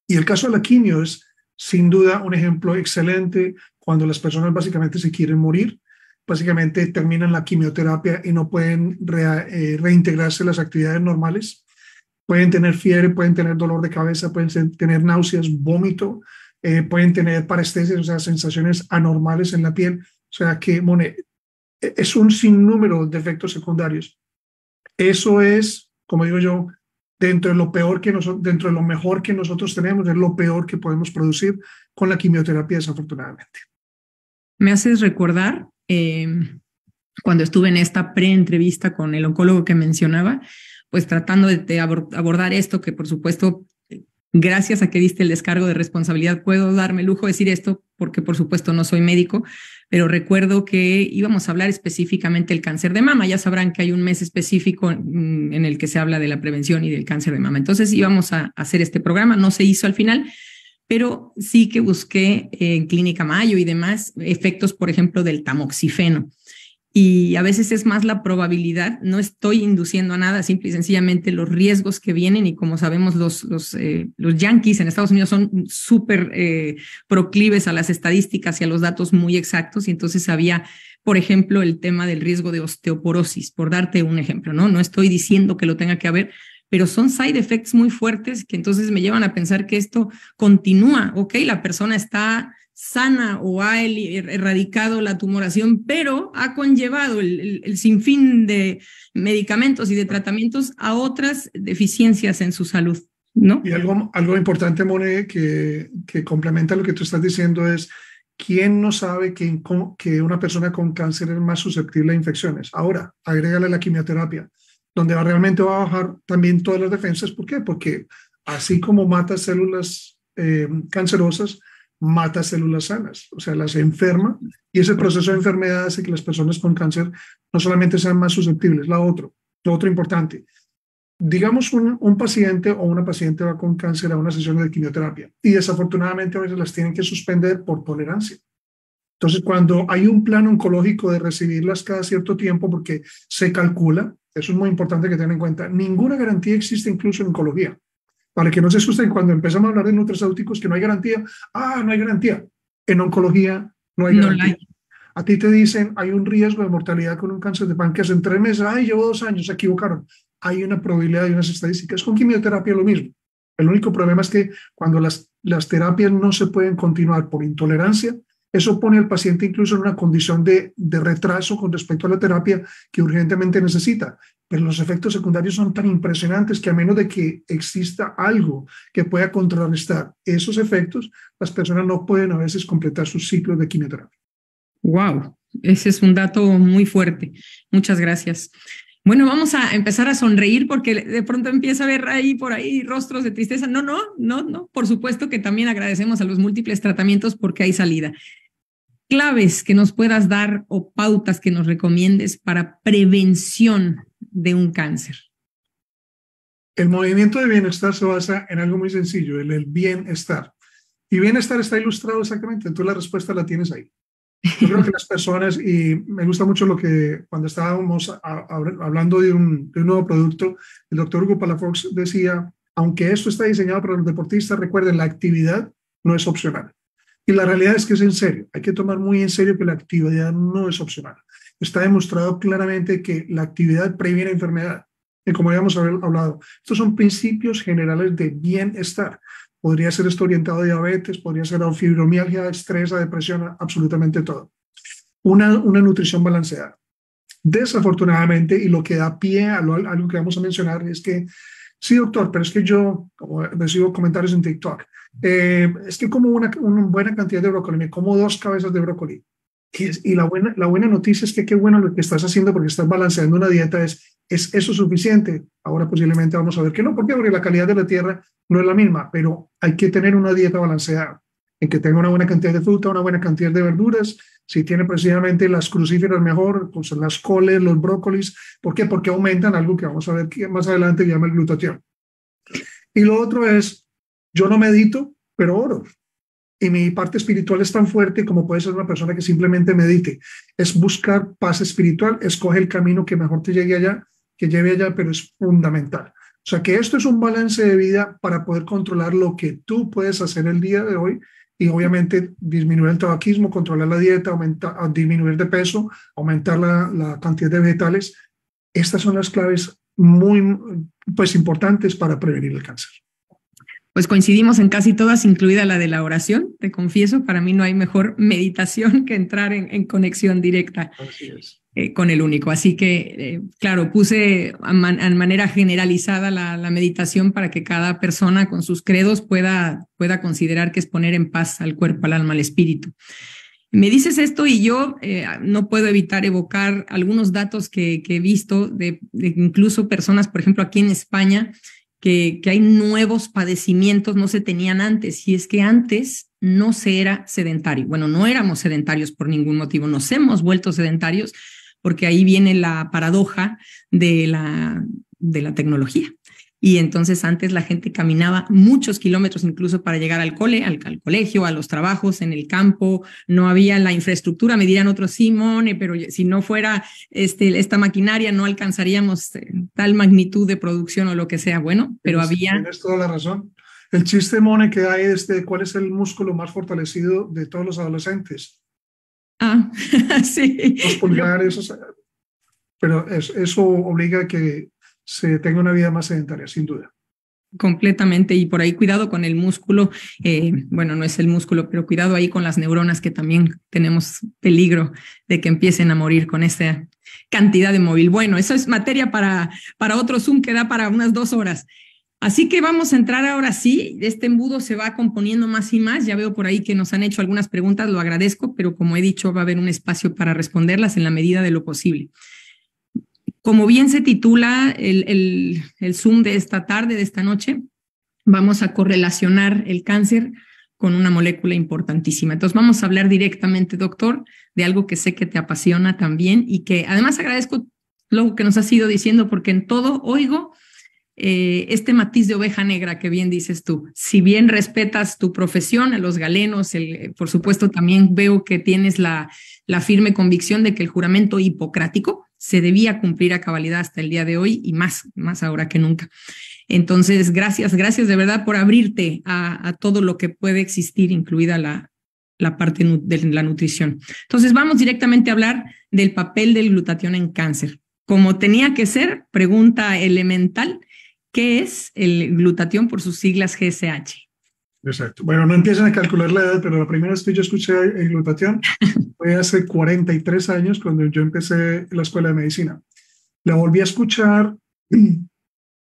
Y el caso de la quimio es sin duda un ejemplo excelente cuando las personas básicamente se quieren morir, básicamente terminan la quimioterapia y no pueden reintegrarse a las actividades normales. Pueden tener fiebre, pueden tener dolor de cabeza, pueden tener náuseas, vómito, pueden tener parestesias, o sea, sensaciones anormales en la piel. O sea que es un sinnúmero de efectos secundarios. Eso es, como digo yo, dentro de lo mejor que nosotros tenemos, es lo peor que podemos producir con la quimioterapia, desafortunadamente. Me haces recordar cuando estuve en esta pre-entrevista con el oncólogo que mencionaba, pues tratando de abordar esto, que por supuesto, gracias a que diste el descargo de responsabilidad, puedo darme el lujo de decir esto, porque por supuesto no soy médico, pero recuerdo que íbamos a hablar específicamente del cáncer de mama. Ya sabrán que hay un mes específico en el que se habla de la prevención y del cáncer de mama. Entonces íbamos a hacer este programa, no se hizo al final, pero sí que busqué en Clínica Mayo y demás efectos, por ejemplo, del tamoxifeno. Y a veces es más la probabilidad, no estoy induciendo a nada, simple y sencillamente los riesgos que vienen, y como sabemos los yanquis en Estados Unidos son súper proclives a las estadísticas y a los datos muy exactos, y entonces había, por ejemplo, el tema del riesgo de osteoporosis, por darte un ejemplo, ¿no? No estoy diciendo que lo tenga que haber, pero son side effects muy fuertes que entonces me llevan a pensar que esto continúa. Ok, la persona está sana o ha erradicado la tumoración, pero ha conllevado el sinfín de medicamentos y de tratamientos a otras deficiencias en su salud, ¿no? Y algo importante, Mone, que complementa lo que tú estás diciendo es, ¿quién no sabe que una persona con cáncer es más susceptible a infecciones? Ahora, agrégale la quimioterapia, donde realmente va a bajar también todas las defensas. ¿Por qué? Porque así como mata células cancerosas, mata células sanas, o sea, las enferma, y ese proceso de enfermedad hace que las personas con cáncer no solamente sean más susceptibles. Lo otro importante, digamos un paciente o una paciente va con cáncer a una sesión de quimioterapia y desafortunadamente a veces las tienen que suspender por tolerancia. Entonces, cuando hay un plan oncológico de recibirlas cada cierto tiempo, porque se calcula, eso es muy importante que tengan en cuenta, ninguna garantía existe incluso en oncología. Para que no se asusten cuando empezamos a hablar de nutracéuticos, que no hay garantía. No hay garantía. En oncología no hay garantía. No hay. A ti te dicen, hay un riesgo de mortalidad con un cáncer de páncreas en 3 meses. Llevo 2 años, se equivocaron. Hay una probabilidad y unas estadísticas. Con quimioterapia lo mismo. El único problema es que cuando las terapias no se pueden continuar por intolerancia, eso pone al paciente incluso en una condición de retraso con respecto a la terapia que urgentemente necesita. Pero los efectos secundarios son tan impresionantes que a menos de que exista algo que pueda contrarrestar esos efectos, las personas no pueden a veces completar sus ciclos de quimioterapia. Wow, ese es un dato muy fuerte. Muchas gracias. Bueno, vamos a empezar a sonreír porque de pronto empieza a ver por ahí rostros de tristeza. No. Por supuesto que también agradecemos a los múltiples tratamientos porque hay salida. Claves que nos puedas dar o pautas que nos recomiendes para prevención de un cáncer. El movimiento de bienestar se basa en algo muy sencillo, el bienestar. Y bienestar está ilustrado exactamente, entonces la respuesta la tienes ahí. Yo creo que las personas, y me gusta mucho lo que cuando estábamos hablando de un nuevo producto, el doctor Hugo Palafox decía, aunque esto está diseñado para los deportistas, recuerden, la actividad no es opcional. Y la realidad es que es en serio, hay que tomar muy en serio que la actividad no es opcional. Está demostrado claramente que la actividad previene enfermedad. Y como habíamos hablado, estos son principios generales de bienestar. Podría ser esto orientado a diabetes, podría ser a fibromialgia, a estrés, a depresión, absolutamente todo. Una nutrición balanceada. Desafortunadamente, y lo que da pie a algo que vamos a mencionar es que, sí, doctor, pero es que yo, como recibo comentarios en TikTok, es que como una buena cantidad de brócoli, me como 2 cabezas de brócoli. Y la buena noticia es que qué bueno lo que estás haciendo porque estás balanceando una dieta. ¿Es eso suficiente? Ahora posiblemente vamos a ver que no. ¿Por qué? Porque la calidad de la tierra no es la misma, pero hay que tener una dieta balanceada, en que tenga una buena cantidad de fruta, una buena cantidad de verduras. Si tiene precisamente las crucíferas mejor, pues las coles, los brócolis. ¿Por qué? Porque aumentan algo que vamos a ver que más adelante llama el glutatión. Y lo otro es, yo no medito, pero oro. Y mi parte espiritual es tan fuerte como puede ser una persona que simplemente medite. Es buscar paz espiritual, escoge el camino que mejor te lleve allá, pero es fundamental. O sea que esto es un balance de vida para poder controlar lo que tú puedes hacer el día de hoy y obviamente disminuir el tabaquismo, controlar la dieta, disminuir de peso, aumentar la cantidad de vegetales. Estas son las claves muy importantes para prevenir el cáncer. Pues coincidimos en casi todas, incluida la de la oración. Te confieso, para mí no hay mejor meditación que entrar en conexión directa con el único. Así que, claro, puse a manera generalizada la meditación para que cada persona con sus credos pueda considerar que es poner en paz al cuerpo, al alma, al espíritu. Me dices esto y yo no puedo evitar evocar algunos datos que he visto de incluso personas, por ejemplo, aquí en España, que hay nuevos padecimientos, no se tenían antes, y es que antes no se era sedentario. Bueno, no éramos sedentarios por ningún motivo, nos hemos vuelto sedentarios porque ahí viene la paradoja de la tecnología. Y entonces antes la gente caminaba muchos kilómetros incluso para llegar al colegio, a los trabajos, en el campo, no había la infraestructura, me dirán otros, Simone, pero si no fuera esta maquinaria no alcanzaríamos tal magnitud de producción o lo que sea. Bueno, pero había... Tienes toda la razón. El chiste, Mone, que hay ¿cuál es el músculo más fortalecido de todos los adolescentes? Sí. Los pulgares, pero eso obliga a que se tenga una vida más sedentaria, sin duda. Completamente, y por ahí cuidado con el músculo, bueno, no es el músculo, pero cuidado ahí con las neuronas, que también tenemos peligro de que empiecen a morir con esta cantidad de móvil. Bueno, eso es materia para otro Zoom que da para unas 2 horas. Así que vamos a entrar ahora sí, este embudo se va componiendo más y más, ya veo por ahí que nos han hecho algunas preguntas, lo agradezco, pero como he dicho, va a haber un espacio para responderlas en la medida de lo posible. Como bien se titula el Zoom de esta tarde, de esta noche, vamos a correlacionar el cáncer con una molécula importantísima. Entonces vamos a hablar directamente, doctor, de algo que sé que te apasiona también y que además agradezco lo que nos has ido diciendo porque en todo oigo este matiz de oveja negra que bien dices tú. Si bien respetas tu profesión, a los galenos, por supuesto también veo que tienes la firme convicción de que el juramento hipocrático se debía cumplir a cabalidad hasta el día de hoy y más ahora que nunca. Entonces, gracias de verdad por abrirte a todo lo que puede existir, incluida la parte de la nutrición. Entonces, vamos directamente a hablar del papel del glutatión en cáncer. Como tenía que ser, pregunta elemental, ¿qué es el glutatión por sus siglas GSH? Exacto. Bueno, no empiezan a calcular la edad, pero la primera vez que yo escuché el glutatión fue hace 43 años cuando yo empecé la escuela de medicina. La volví a escuchar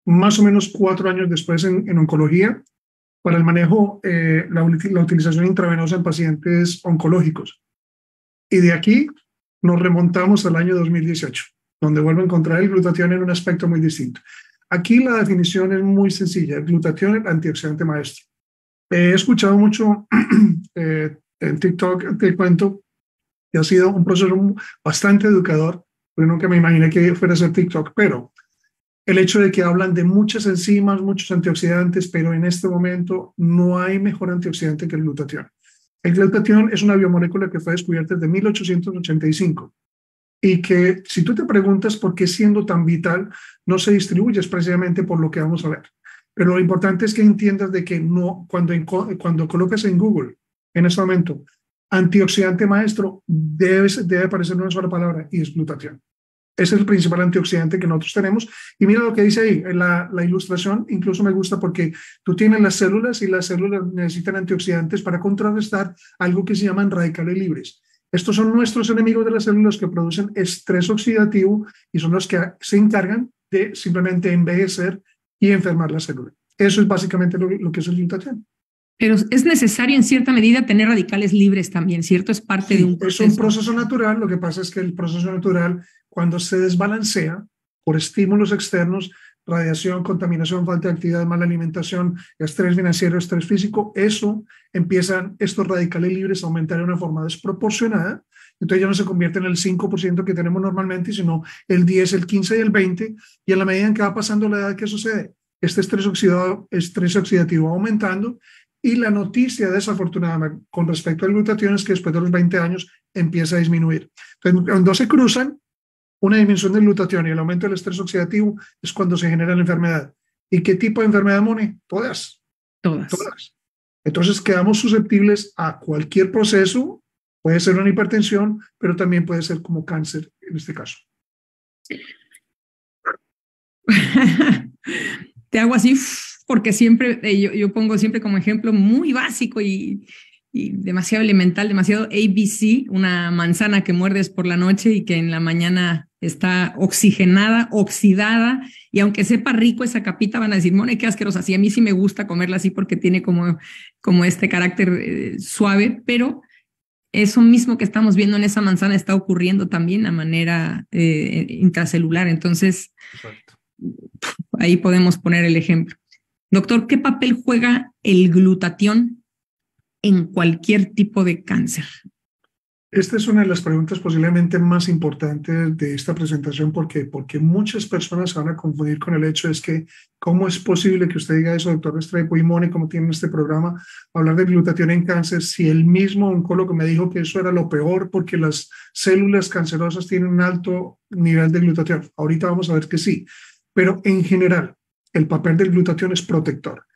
más o menos 4 años después en oncología para el manejo, la utilización intravenosa en pacientes oncológicos. Y de aquí nos remontamos al año 2018, donde vuelvo a encontrar el glutatión en un aspecto muy distinto. Aquí la definición es muy sencilla. El glutatión es el antioxidante maestro. He escuchado mucho en TikTok, te cuento, que ha sido un proceso bastante educador, porque nunca me imaginé que fuera a ser TikTok, pero el hecho de que hablan de muchas enzimas, muchos antioxidantes, pero en este momento no hay mejor antioxidante que el glutatión. El glutatión es una biomolécula que fue descubierta desde 1885 y que si tú te preguntas por qué siendo tan vital no se distribuye, es precisamente por lo que vamos a ver. Pero lo importante es que entiendas de que no, cuando colocas en Google, en este momento, antioxidante maestro, debe aparecer una sola palabra y es glutatión. Ese es el principal antioxidante que nosotros tenemos. Y mira lo que dice ahí, la ilustración incluso me gusta porque tú tienes las células y las células necesitan antioxidantes para contrarrestar algo que se llaman radicales libres. Estos son nuestros enemigos de las células que producen estrés oxidativo y son los que se encargan de simplemente envejecer y enfermar la célula. Eso es básicamente lo que es el glutatión. Pero es necesario en cierta medida tener radicales libres también, ¿cierto? Es parte de un proceso. Es un proceso natural. Lo que pasa es que el proceso natural, cuando se desbalancea por estímulos externos, radiación, contaminación, falta de actividad, mala alimentación, estrés financiero, estrés físico, eso empiezan estos radicales libres a aumentar de una forma desproporcionada. Entonces ya no se convierte en el 5% que tenemos normalmente, sino el 10, el 15 y el 20. Y a la medida en que va pasando la edad, ¿qué sucede? Este estrés oxidativo va aumentando. Y la noticia desafortunada con respecto al glutatión es que después de los 20 años empieza a disminuir. Entonces, cuando se cruzan, una dimensión del glutatión y el aumento del estrés oxidativo es cuando se genera la enfermedad. ¿Y qué tipo de enfermedad, Moni? Todas. Entonces quedamos susceptibles a cualquier proceso. Puede ser una hipertensión, pero también puede ser como cáncer en este caso. Te hago así porque siempre, yo pongo siempre como ejemplo muy básico y demasiado elemental, demasiado ABC, una manzana que muerdes por la noche y que en la mañana está oxigenada, oxidada, y aunque sepa rico esa capita van a decir, Mone, qué asquerosa. Sí, a mí sí me gusta comerla así porque tiene como este carácter suave, pero eso mismo que estamos viendo en esa manzana está ocurriendo también a manera intracelular. Entonces, exacto, ahí podemos poner el ejemplo. Doctor, ¿qué papel juega el glutatión en cualquier tipo de cáncer? Esta es una de las preguntas posiblemente más importantes de esta presentación porque muchas personas se van a confundir con el hecho es que ¿cómo es posible que usted diga eso, doctor Restrepo y Moni, como tienen este programa, hablar de glutatión en cáncer si el mismo oncólogo me dijo que eso era lo peor porque las células cancerosas tienen un alto nivel de glutatión? Ahorita vamos a ver que sí, pero en general el papel del glutatión es protector.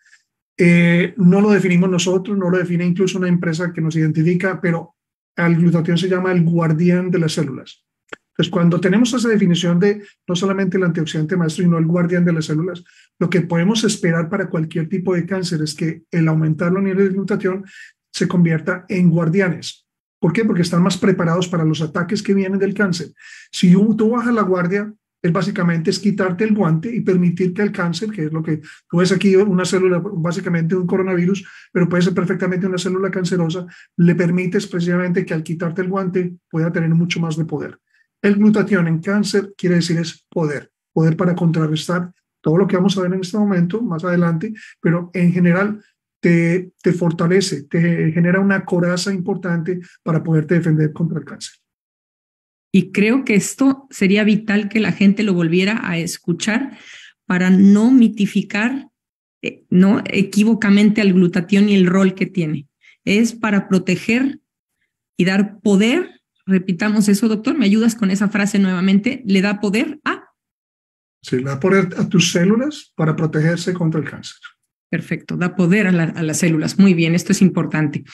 No lo definimos nosotros, no lo define incluso una empresa que nos identifica, pero al glutatión se llama el guardián de las células. Entonces, cuando tenemos esa definición de no solamente el antioxidante maestro, sino el guardián de las células, lo que podemos esperar para cualquier tipo de cáncer es que el aumentar los niveles de glutatión se convierta en guardianes. ¿Por qué? Porque están más preparados para los ataques que vienen del cáncer. Si tú bajas la guardia, básicamente es quitarte el guante y permitir que el cáncer, que es lo que tú ves aquí, una célula, básicamente un coronavirus, pero puede ser perfectamente una célula cancerosa, le permites precisamente que al quitarte el guante pueda tener mucho más de poder. El glutatión en cáncer quiere decir es poder para contrarrestar todo lo que vamos a ver en este momento, más adelante, pero en general te fortalece, te genera una coraza importante para poderte defender contra el cáncer. Y creo que esto sería vital que la gente lo volviera a escuchar, para no mitificar no equívocamente al glutatión y el rol que tiene. Es para proteger y dar poder. Repitamos eso, doctor. ¿Me ayudas con esa frase nuevamente? Le da poder a... Sí, le da poder a tus células para protegerse contra el cáncer. Perfecto, da poder a las células. Muy bien, esto es importante.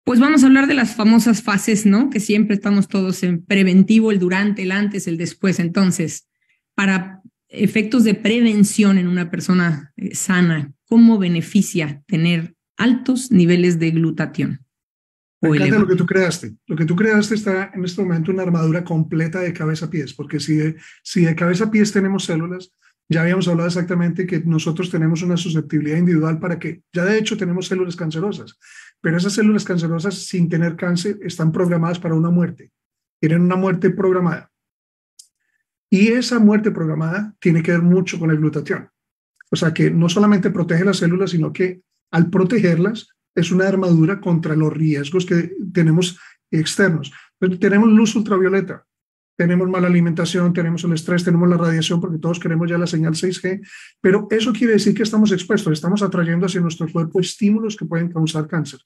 Pues vamos a hablar de las famosas fases, ¿no? Que siempre estamos todos en preventivo, el durante, el antes, el después. Entonces, para efectos de prevención en una persona sana, ¿cómo beneficia tener altos niveles de glutatión? Me encanta lo que tú creaste. Lo que tú creaste está en este momento una armadura completa de cabeza a pies, porque si de cabeza a pies tenemos células, ya habíamos hablado exactamente que nosotros tenemos una susceptibilidad individual para que, ya de hecho tenemos células cancerosas, pero esas células cancerosas sin tener cáncer están programadas para una muerte. Tienen una muerte programada. Y esa muerte programada tiene que ver mucho con el glutatión. O sea que no solamente protege las células, sino que al protegerlas es una armadura contra los riesgos que tenemos externos. Pero tenemos luz ultravioleta, tenemos mala alimentación, tenemos el estrés, tenemos la radiación, porque todos queremos ya la señal 6G, pero eso quiere decir que estamos expuestos, estamos atrayendo hacia nuestro cuerpo estímulos que pueden causar cáncer.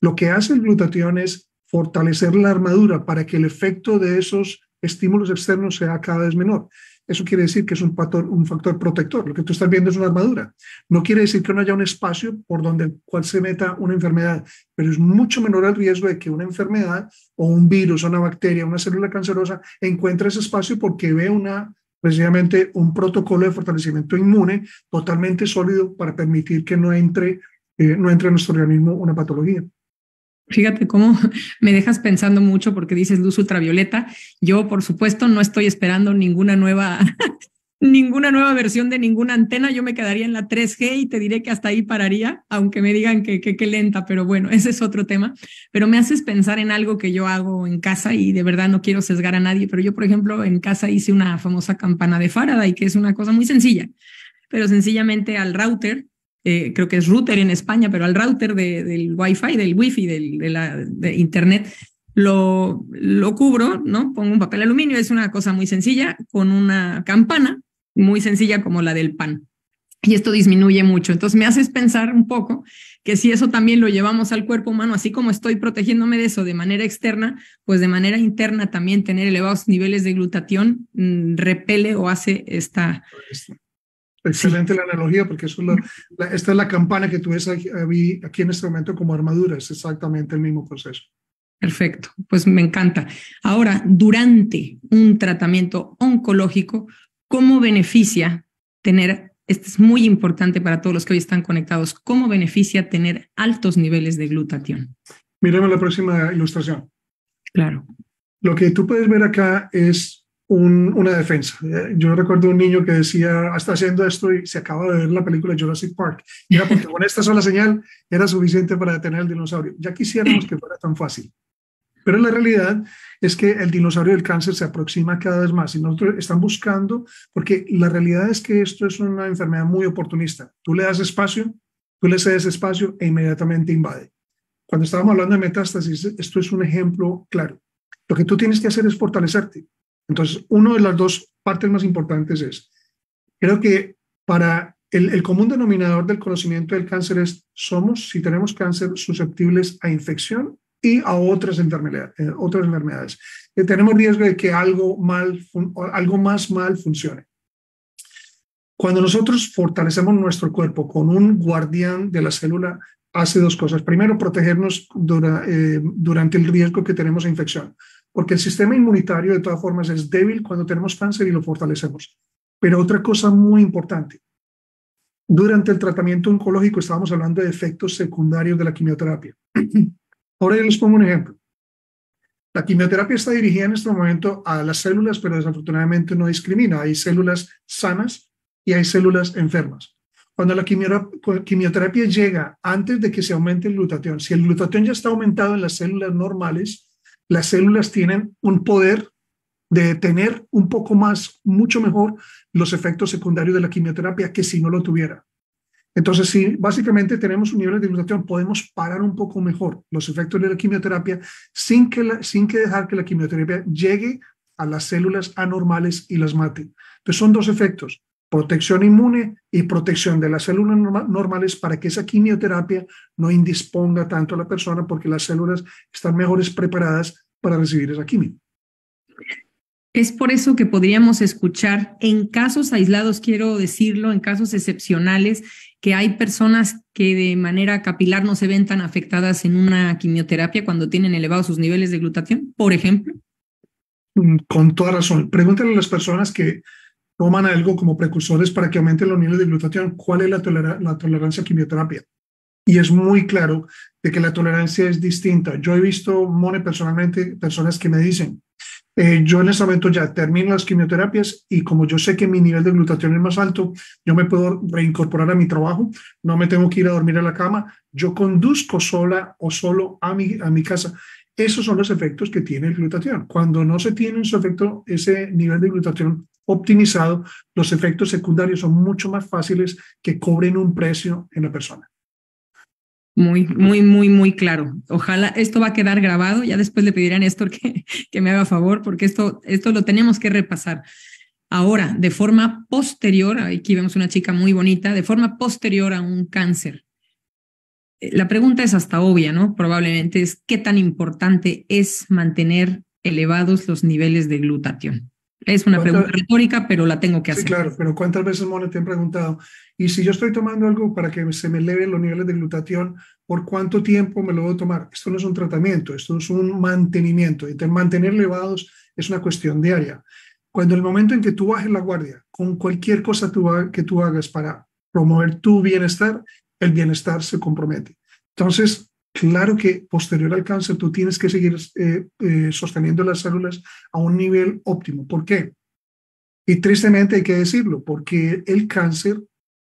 Lo que hace el glutatión es fortalecer la armadura para que el efecto de esos estímulos externos sea cada vez menor. Eso quiere decir que es un factor protector. Lo que tú estás viendo es una armadura. No quiere decir que no haya un espacio por donde cual se meta una enfermedad, pero es mucho menor el riesgo de que una enfermedad o un virus, una bacteria, una célula cancerosa encuentre ese espacio porque ve precisamente un protocolo de fortalecimiento inmune totalmente sólido para permitir que no entre en nuestro organismo una patología. Fíjate cómo me dejas pensando mucho porque dices luz ultravioleta. Yo, por supuesto, no estoy esperando ninguna nueva versión de ninguna antena. Yo me quedaría en la 3G y te diré que hasta ahí pararía, aunque me digan que lenta, pero bueno, ese es otro tema. Pero me haces pensar en algo que yo hago en casa y de verdad no quiero sesgar a nadie, pero yo, por ejemplo, en casa hice una famosa campana de Faraday, que es una cosa muy sencilla, pero sencillamente al router, creo que es router en España, pero al router del Wi-Fi, del Wi-Fi, de Internet, lo cubro, ¿no? Pongo un papel aluminio, es una cosa muy sencilla, con una campana muy sencilla como la del pan. Y esto disminuye mucho. Entonces me haces pensar un poco que si eso también lo llevamos al cuerpo humano, así como estoy protegiéndome de eso de manera externa, pues de manera interna también tener elevados niveles de glutatión repele o hace esta... Excelente la analogía, porque eso esta es la campana que tú ves aquí en este momento como armadura, es exactamente el mismo proceso. Perfecto, pues me encanta. Ahora, durante un tratamiento oncológico, ¿cómo beneficia tener, esto es muy importante para todos los que hoy están conectados, cómo beneficia tener altos niveles de glutatión? Miremos la próxima ilustración. Claro. Lo que tú puedes ver acá es una defensa. Yo recuerdo un niño que decía, está haciendo esto y se acaba de ver la película Jurassic Park. Y era porque con esta sola señal era suficiente para detener al dinosaurio. Ya quisiéramos que fuera tan fácil. Pero la realidad es que el dinosaurio del cáncer se aproxima cada vez más y nosotros están buscando, porque la realidad es que esto es una enfermedad muy oportunista. Tú le das espacio, tú le cedes espacio e inmediatamente invade. Cuando estábamos hablando de metástasis, esto es un ejemplo claro. Lo que tú tienes que hacer es fortalecerte. Entonces, una de las dos partes más importantes es, creo que para el común denominador del conocimiento del cáncer es, si tenemos cáncer, susceptibles a infección y a otras enfermedades. Tenemos riesgo de que algo más mal funcione. Cuando nosotros fortalecemos nuestro cuerpo con un guardián de la célula, hace dos cosas. Primero, protegernos durante el riesgo que tenemos a infección, porque el sistema inmunitario de todas formas es débil cuando tenemos cáncer y lo fortalecemos. Pero otra cosa muy importante, durante el tratamiento oncológico estábamos hablando de efectos secundarios de la quimioterapia. Ahora yo les pongo un ejemplo. La quimioterapia está dirigida en este momento a las células, pero desafortunadamente no discrimina. Hay células sanas y hay células enfermas. Cuando la quimioterapia llega antes de que se aumente el glutatión, si el glutatión ya está aumentado en las células normales, las células tienen un poder de detener un poco más, mucho mejor, los efectos secundarios de la quimioterapia que si no lo tuviera. Entonces, si básicamente tenemos un nivel de glutatión, podemos parar un poco mejor los efectos de la quimioterapia sin que dejar que la quimioterapia llegue a las células anormales y las mate. Entonces, son dos efectos. protección inmune y protección de las células normales para que esa quimioterapia no indisponga tanto a la persona porque las células están mejores preparadas para recibir esa quimio. Es por eso que podríamos escuchar en casos aislados, quiero decirlo, en casos excepcionales, que hay personas que de manera capilar no se ven tan afectadas en una quimioterapia cuando tienen elevados sus niveles de glutatión, por ejemplo. Con toda razón. Pregúntale a las personas que toman algo como precursores para que aumenten los niveles de glutatión, ¿cuál es la tolerancia a quimioterapia? Y es muy claro de que la tolerancia es distinta. Yo he visto, Mone, personalmente, personas que me dicen, yo en este momento ya termino las quimioterapias y como yo sé que mi nivel de glutatión es más alto, yo me puedo reincorporar a mi trabajo, no me tengo que ir a dormir a la cama, yo conduzco sola o solo a mi casa. Esos son los efectos que tiene el glutatión. Cuando no se tiene su efecto, ese nivel de glutatión optimizado, los efectos secundarios son mucho más fáciles que cobren un precio en la persona. Muy claro. Ojalá esto va a quedar grabado. Ya después le pediré a Néstor que me haga favor, porque esto lo tenemos que repasar. Ahora, de forma posterior, aquí vemos una chica muy bonita, de forma posterior a un cáncer. La pregunta es hasta obvia, ¿no? Probablemente es ¿qué tan importante es mantener elevados los niveles de glutatión? Es una pregunta retórica, pero la tengo que hacer. Sí, claro, pero ¿cuántas veces, Mone, te han preguntado? Y si yo estoy tomando algo para que se me eleven los niveles de glutatión, ¿por cuánto tiempo me lo voy a tomar? Esto no es un tratamiento, esto es un mantenimiento. Y mantener elevados es una cuestión diaria. Cuando el momento en que tú bajes la guardia, con cualquier cosa que tú hagas para promover tu bienestar, el bienestar se compromete. Entonces, claro que posterior al cáncer tú tienes que seguir sosteniendo las células a un nivel óptimo. ¿Por qué? Y tristemente hay que decirlo, porque el cáncer,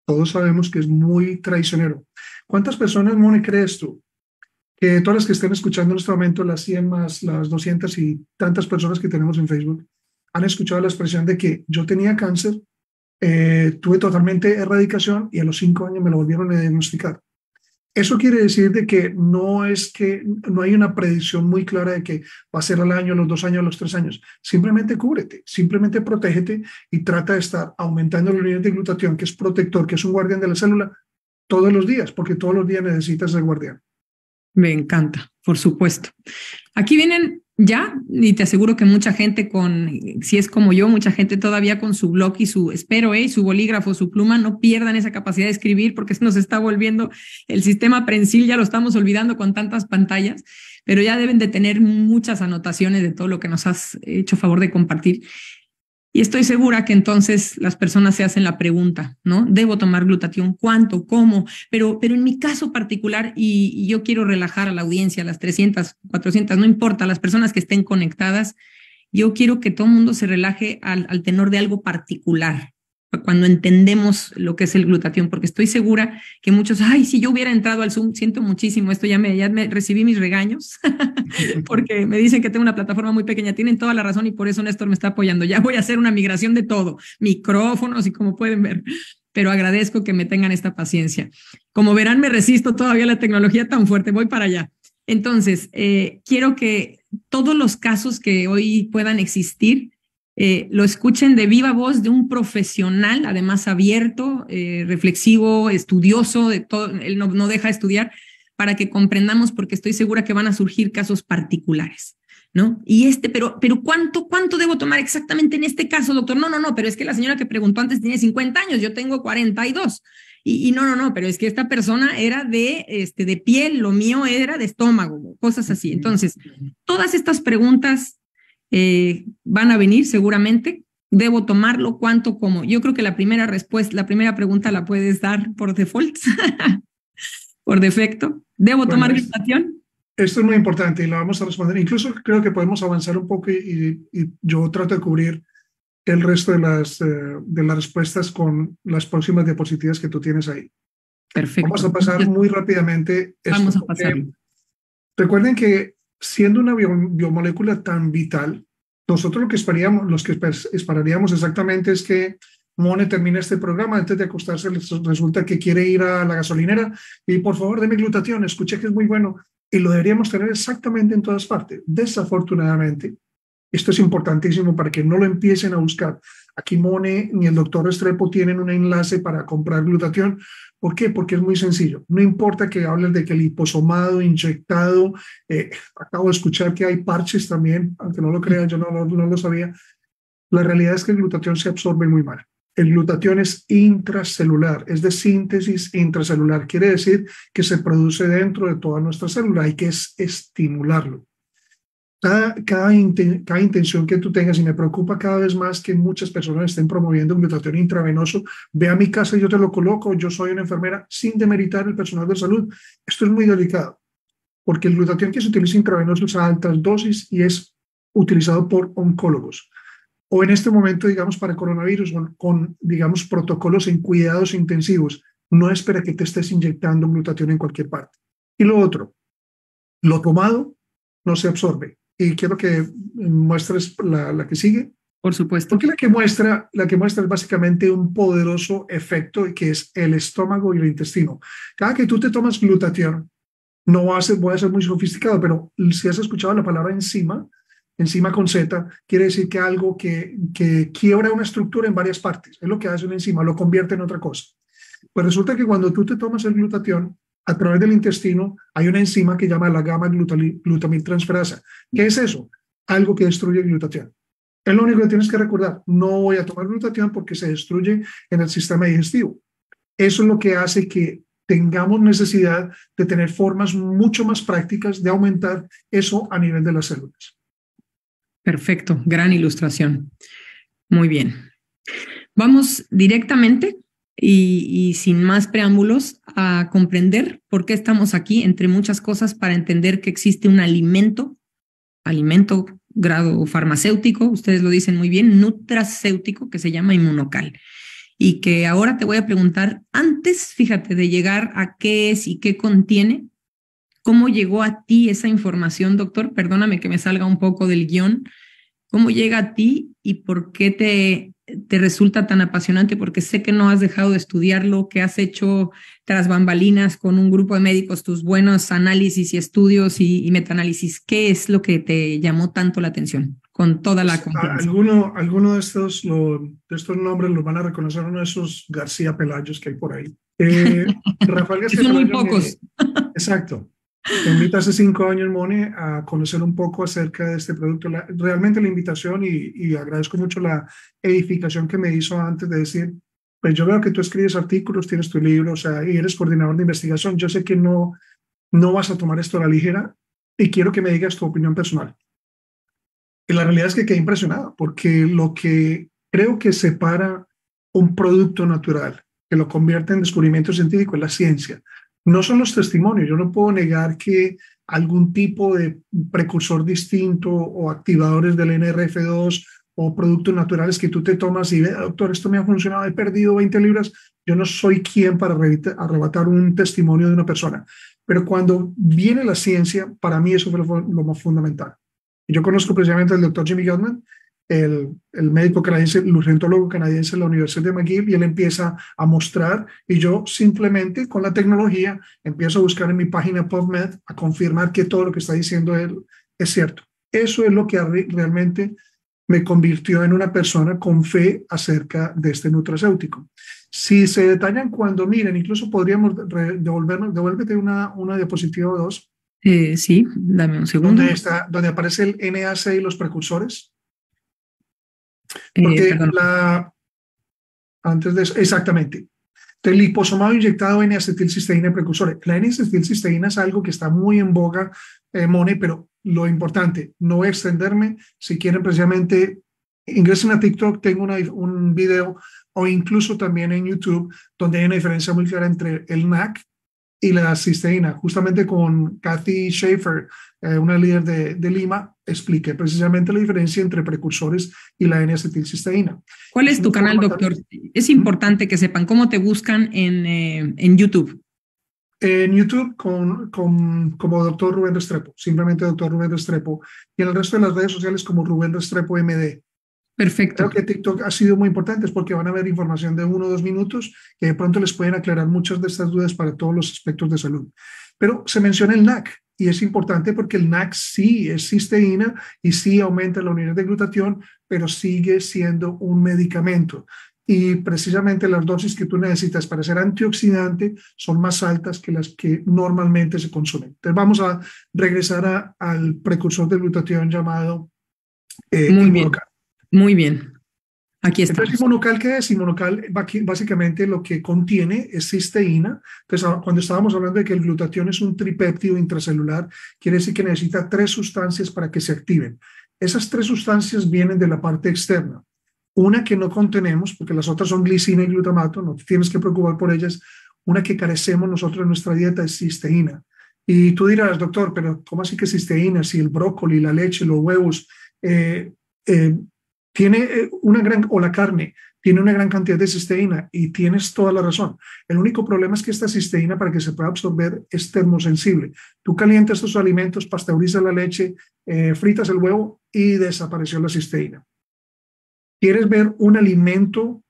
todos sabemos que es muy traicionero. ¿Cuántas personas, Mone, crees tú? Que todas las que estén escuchando en este momento, las 100 más las 200 y tantas personas que tenemos en Facebook, han escuchado la expresión de que yo tenía cáncer, tuve totalmente erradicación y a los 5 años me lo volvieron a diagnosticar. Eso quiere decir de que no hay una predicción muy clara de que va a ser al año, a los 2 años, a los 3 años. Simplemente cúbrete, simplemente protégete y trata de estar aumentando los niveles de glutatión, que es protector, que es un guardián de la célula, todos los días, porque todos los días necesitas el guardián. Me encanta, por supuesto. Aquí vienen ya, y te aseguro que mucha gente si es como yo, mucha gente todavía con su blog y su bolígrafo, su pluma, no pierdan esa capacidad de escribir porque se nos está volviendo el sistema prensil, ya lo estamos olvidando con tantas pantallas, pero ya deben de tener muchas anotaciones de todo lo que nos has hecho favor de compartir. Y estoy segura que entonces las personas se hacen la pregunta, ¿no? ¿Debo tomar glutatión? ¿Cuánto? ¿Cómo? Pero en mi caso particular, y yo quiero relajar a la audiencia, a las 300, 400, no importa, las personas que estén conectadas, yo quiero que todo el mundo se relaje al tenor de algo particular, cuando entendemos lo que es el glutatión, porque estoy segura que muchos, si yo hubiera entrado al Zoom, siento muchísimo esto, ya me recibí mis regaños, porque me dicen que tengo una plataforma muy pequeña, tienen toda la razón y por eso Néstor me está apoyando, ya voy a hacer una migración de todo, micrófonos y como pueden ver, pero agradezco que me tengan esta paciencia. Como verán, me resisto todavía a la tecnología tan fuerte, voy para allá. Entonces, quiero que todos los casos que hoy puedan existir, lo escuchen de viva voz de un profesional, además abierto, reflexivo, estudioso, de todo, él no deja de estudiar, para que comprendamos, porque estoy segura que van a surgir casos particulares, ¿no? Y pero ¿cuánto debo tomar exactamente en este caso, doctor? No, pero es que la señora que preguntó antes tiene 50 años, yo tengo 42. Y no, pero es que esta persona era de piel, lo mío era de estómago, cosas así. Entonces, todas estas preguntas van a venir seguramente. ¿Debo tomarlo? ¿Cuánto? ¿Cómo? Yo creo que la primera pregunta la puedes dar por default, por defecto. ¿Debo tomar glutatión? Esto es muy importante y lo vamos a responder. Incluso creo que podemos avanzar un poco y yo trato de cubrir el resto de las respuestas con las próximas diapositivas que tú tienes ahí. Perfecto. Vamos a pasar muy rápidamente. Vamos a pasarlo. Recuerden que siendo una biomolécula tan vital, nosotros lo que esperaríamos exactamente es que Mone termine este programa antes de acostarse. Resulta que quiere ir a la gasolinera y por favor deme glutatión, escuché que es muy bueno y lo deberíamos tener exactamente en todas partes. Desafortunadamente, Esto es importantísimo para que no lo empiecen a buscar. Aquí Mone ni el doctor Restrepo tienen un enlace para comprar glutatión. ¿Por qué? Porque es muy sencillo. No importa que hablen de que el liposomado, inyectado, acabo de escuchar que hay parches también, aunque no lo crean, yo no lo sabía. La realidad es que el glutatión se absorbe muy mal. El glutatión es intracelular, es de síntesis intracelular. Quiere decir que se produce dentro de toda nuestra célula. Hay que estimularlo. Cada intención que tú tengas, y me preocupa cada vez más que muchas personas estén promoviendo un glutatión intravenoso, ve a mi casa y yo te lo coloco, yo soy una enfermera, sin demeritar el personal de salud. Esto es muy delicado, porque el glutatión que se utiliza intravenoso es a altas dosis y es utilizado por oncólogos. O en este momento, digamos, para coronavirus, con digamos, protocolos en cuidados intensivos. No espera que te estés inyectando glutatión en cualquier parte. Y lo otro, lo tomado no se absorbe. Y quiero que muestres la que sigue. Por supuesto. Porque la que muestra es básicamente un poderoso efecto que es el estómago y el intestino. Cada que tú te tomas glutatión, no voy a ser muy sofisticado, pero si has escuchado la palabra enzima con Z, quiere decir que algo que quiebra una estructura en varias partes. Es lo que hace una enzima, lo convierte en otra cosa. Pues resulta que cuando tú te tomas el glutatión, a través del intestino hay una enzima que se llama la gamma-glutamiltransferasa. ¿Qué es eso? Algo que destruye el glutatión. Es lo único que tienes que recordar. No voy a tomar glutatión porque se destruye en el sistema digestivo. Eso es lo que hace que tengamos necesidad de tener formas mucho más prácticas de aumentar eso a nivel de las células. Perfecto, gran ilustración. Muy bien. Vamos directamente y sin más preámbulos a comprender por qué estamos aquí, entre muchas cosas, para entender que existe un alimento grado farmacéutico, ustedes lo dicen muy bien, nutracéutico, que se llama Inmunocal. Y que ahora te voy a preguntar, antes, fíjate, de llegar a qué es y qué contiene, ¿cómo llegó a ti esa información, doctor? Perdóname que me salga un poco del guión. ¿Cómo llega a ti y por qué te resulta tan apasionante? Porque sé que no has dejado de estudiarlo, que has hecho tras bambalinas con un grupo de médicos tus buenos análisis y estudios y metaanálisis. ¿Qué es lo que te llamó tanto la atención? Con toda la confianza. Alguno de estos nombres los van a reconocer, uno de esos García Pelayos que hay por ahí. Rafael García Son muy Pelayo pocos. Exacto. Te invito hace 5 años, Mone, a conocer un poco acerca de este producto. Realmente la invitación y agradezco mucho la edificación que me hizo antes de decir, pues yo veo que tú escribes artículos, tienes tu libro, o sea, y eres coordinador de investigación. Yo sé que no vas a tomar esto a la ligera y quiero que me digas tu opinión personal. Y la realidad es que quedé impresionado porque lo que creo que separa un producto natural, que lo convierte en descubrimiento científico, es la ciencia. No son los testimonios. Yo no puedo negar que algún tipo de precursor distinto o activadores del NRF2 o productos naturales que tú te tomas y ves, doctor, esto me ha funcionado, he perdido 20 libras. Yo no soy quien para arrebatar un testimonio de una persona. Pero cuando viene la ciencia, para mí eso fue lo más fundamental. Yo conozco precisamente al doctor Jimmy Gottman, el médico canadiense, el urgentólogo canadiense de la Universidad de McGill, y él empieza a mostrar, y yo simplemente con la tecnología empiezo a buscar en mi página PubMed a confirmar que todo lo que está diciendo él es cierto. Eso es lo que realmente me convirtió en una persona con fe acerca de este nutracéutico. Si se detallan cuando miren, incluso podríamos devuélvete una diapositiva o dos. Sí, dame un segundo. Donde aparece el NAC y los precursores. Porque antes de eso, exactamente. El liposomado inyectado N-acetilcisteína precursores. La N-acetilcisteína es algo que está muy en boga, Mone, pero lo importante, no voy a extenderme. Si quieren, precisamente, ingresen a TikTok, tengo un video, o incluso también en YouTube, donde hay una diferencia muy clara entre el NAC y la cisteína. Justamente con Kathy Schaefer, una líder de Lima, expliqué precisamente la diferencia entre precursores y la N-acetilcisteína. ¿Cuál es tu canal, doctor? Es importante que sepan cómo te buscan en YouTube. En YouTube como doctor Rubén Restrepo, simplemente doctor Rubén Restrepo, y en el resto de las redes sociales como Rubén Restrepo MD. Perfecto. Creo que TikTok ha sido muy importante, es porque van a ver información de 1 o 2 minutos que de pronto les pueden aclarar muchas de estas dudas para todos los aspectos de salud. Pero se menciona el NAC. y es importante porque el NAC sí es cisteína y sí aumenta la unidad de glutatión, pero sigue siendo un medicamento. Y precisamente las dosis que tú necesitas para ser antioxidante son más altas que las que normalmente se consumen. Entonces vamos a regresar al precursor de glutatión llamado Inmunocal. Muy bien. Aquí está. Entonces, Inmunocal, ¿qué es? Inmunocal básicamente lo que contiene es cisteína. Entonces, cuando estábamos hablando de que el glutatión es un tripéptido intracelular, quiere decir que necesita 3 sustancias para que se activen. Esas 3 sustancias vienen de la parte externa. Una que no contenemos, porque las otras son glicina y glutamato, no te tienes que preocupar por ellas. Una que carecemos nosotros en nuestra dieta es cisteína. Y tú dirás, doctor, pero ¿cómo así que cisteína? Si el brócoli, la leche, los huevos, tiene una gran, o la carne, tiene una gran cantidad de cisteína, y tienes toda la razón. El único problema es que esta cisteína, para que se pueda absorber, es termosensible. Tú calientas estos alimentos, pasteurizas la leche, fritas el huevo y desapareció la cisteína. ¿Quieres ver un alimento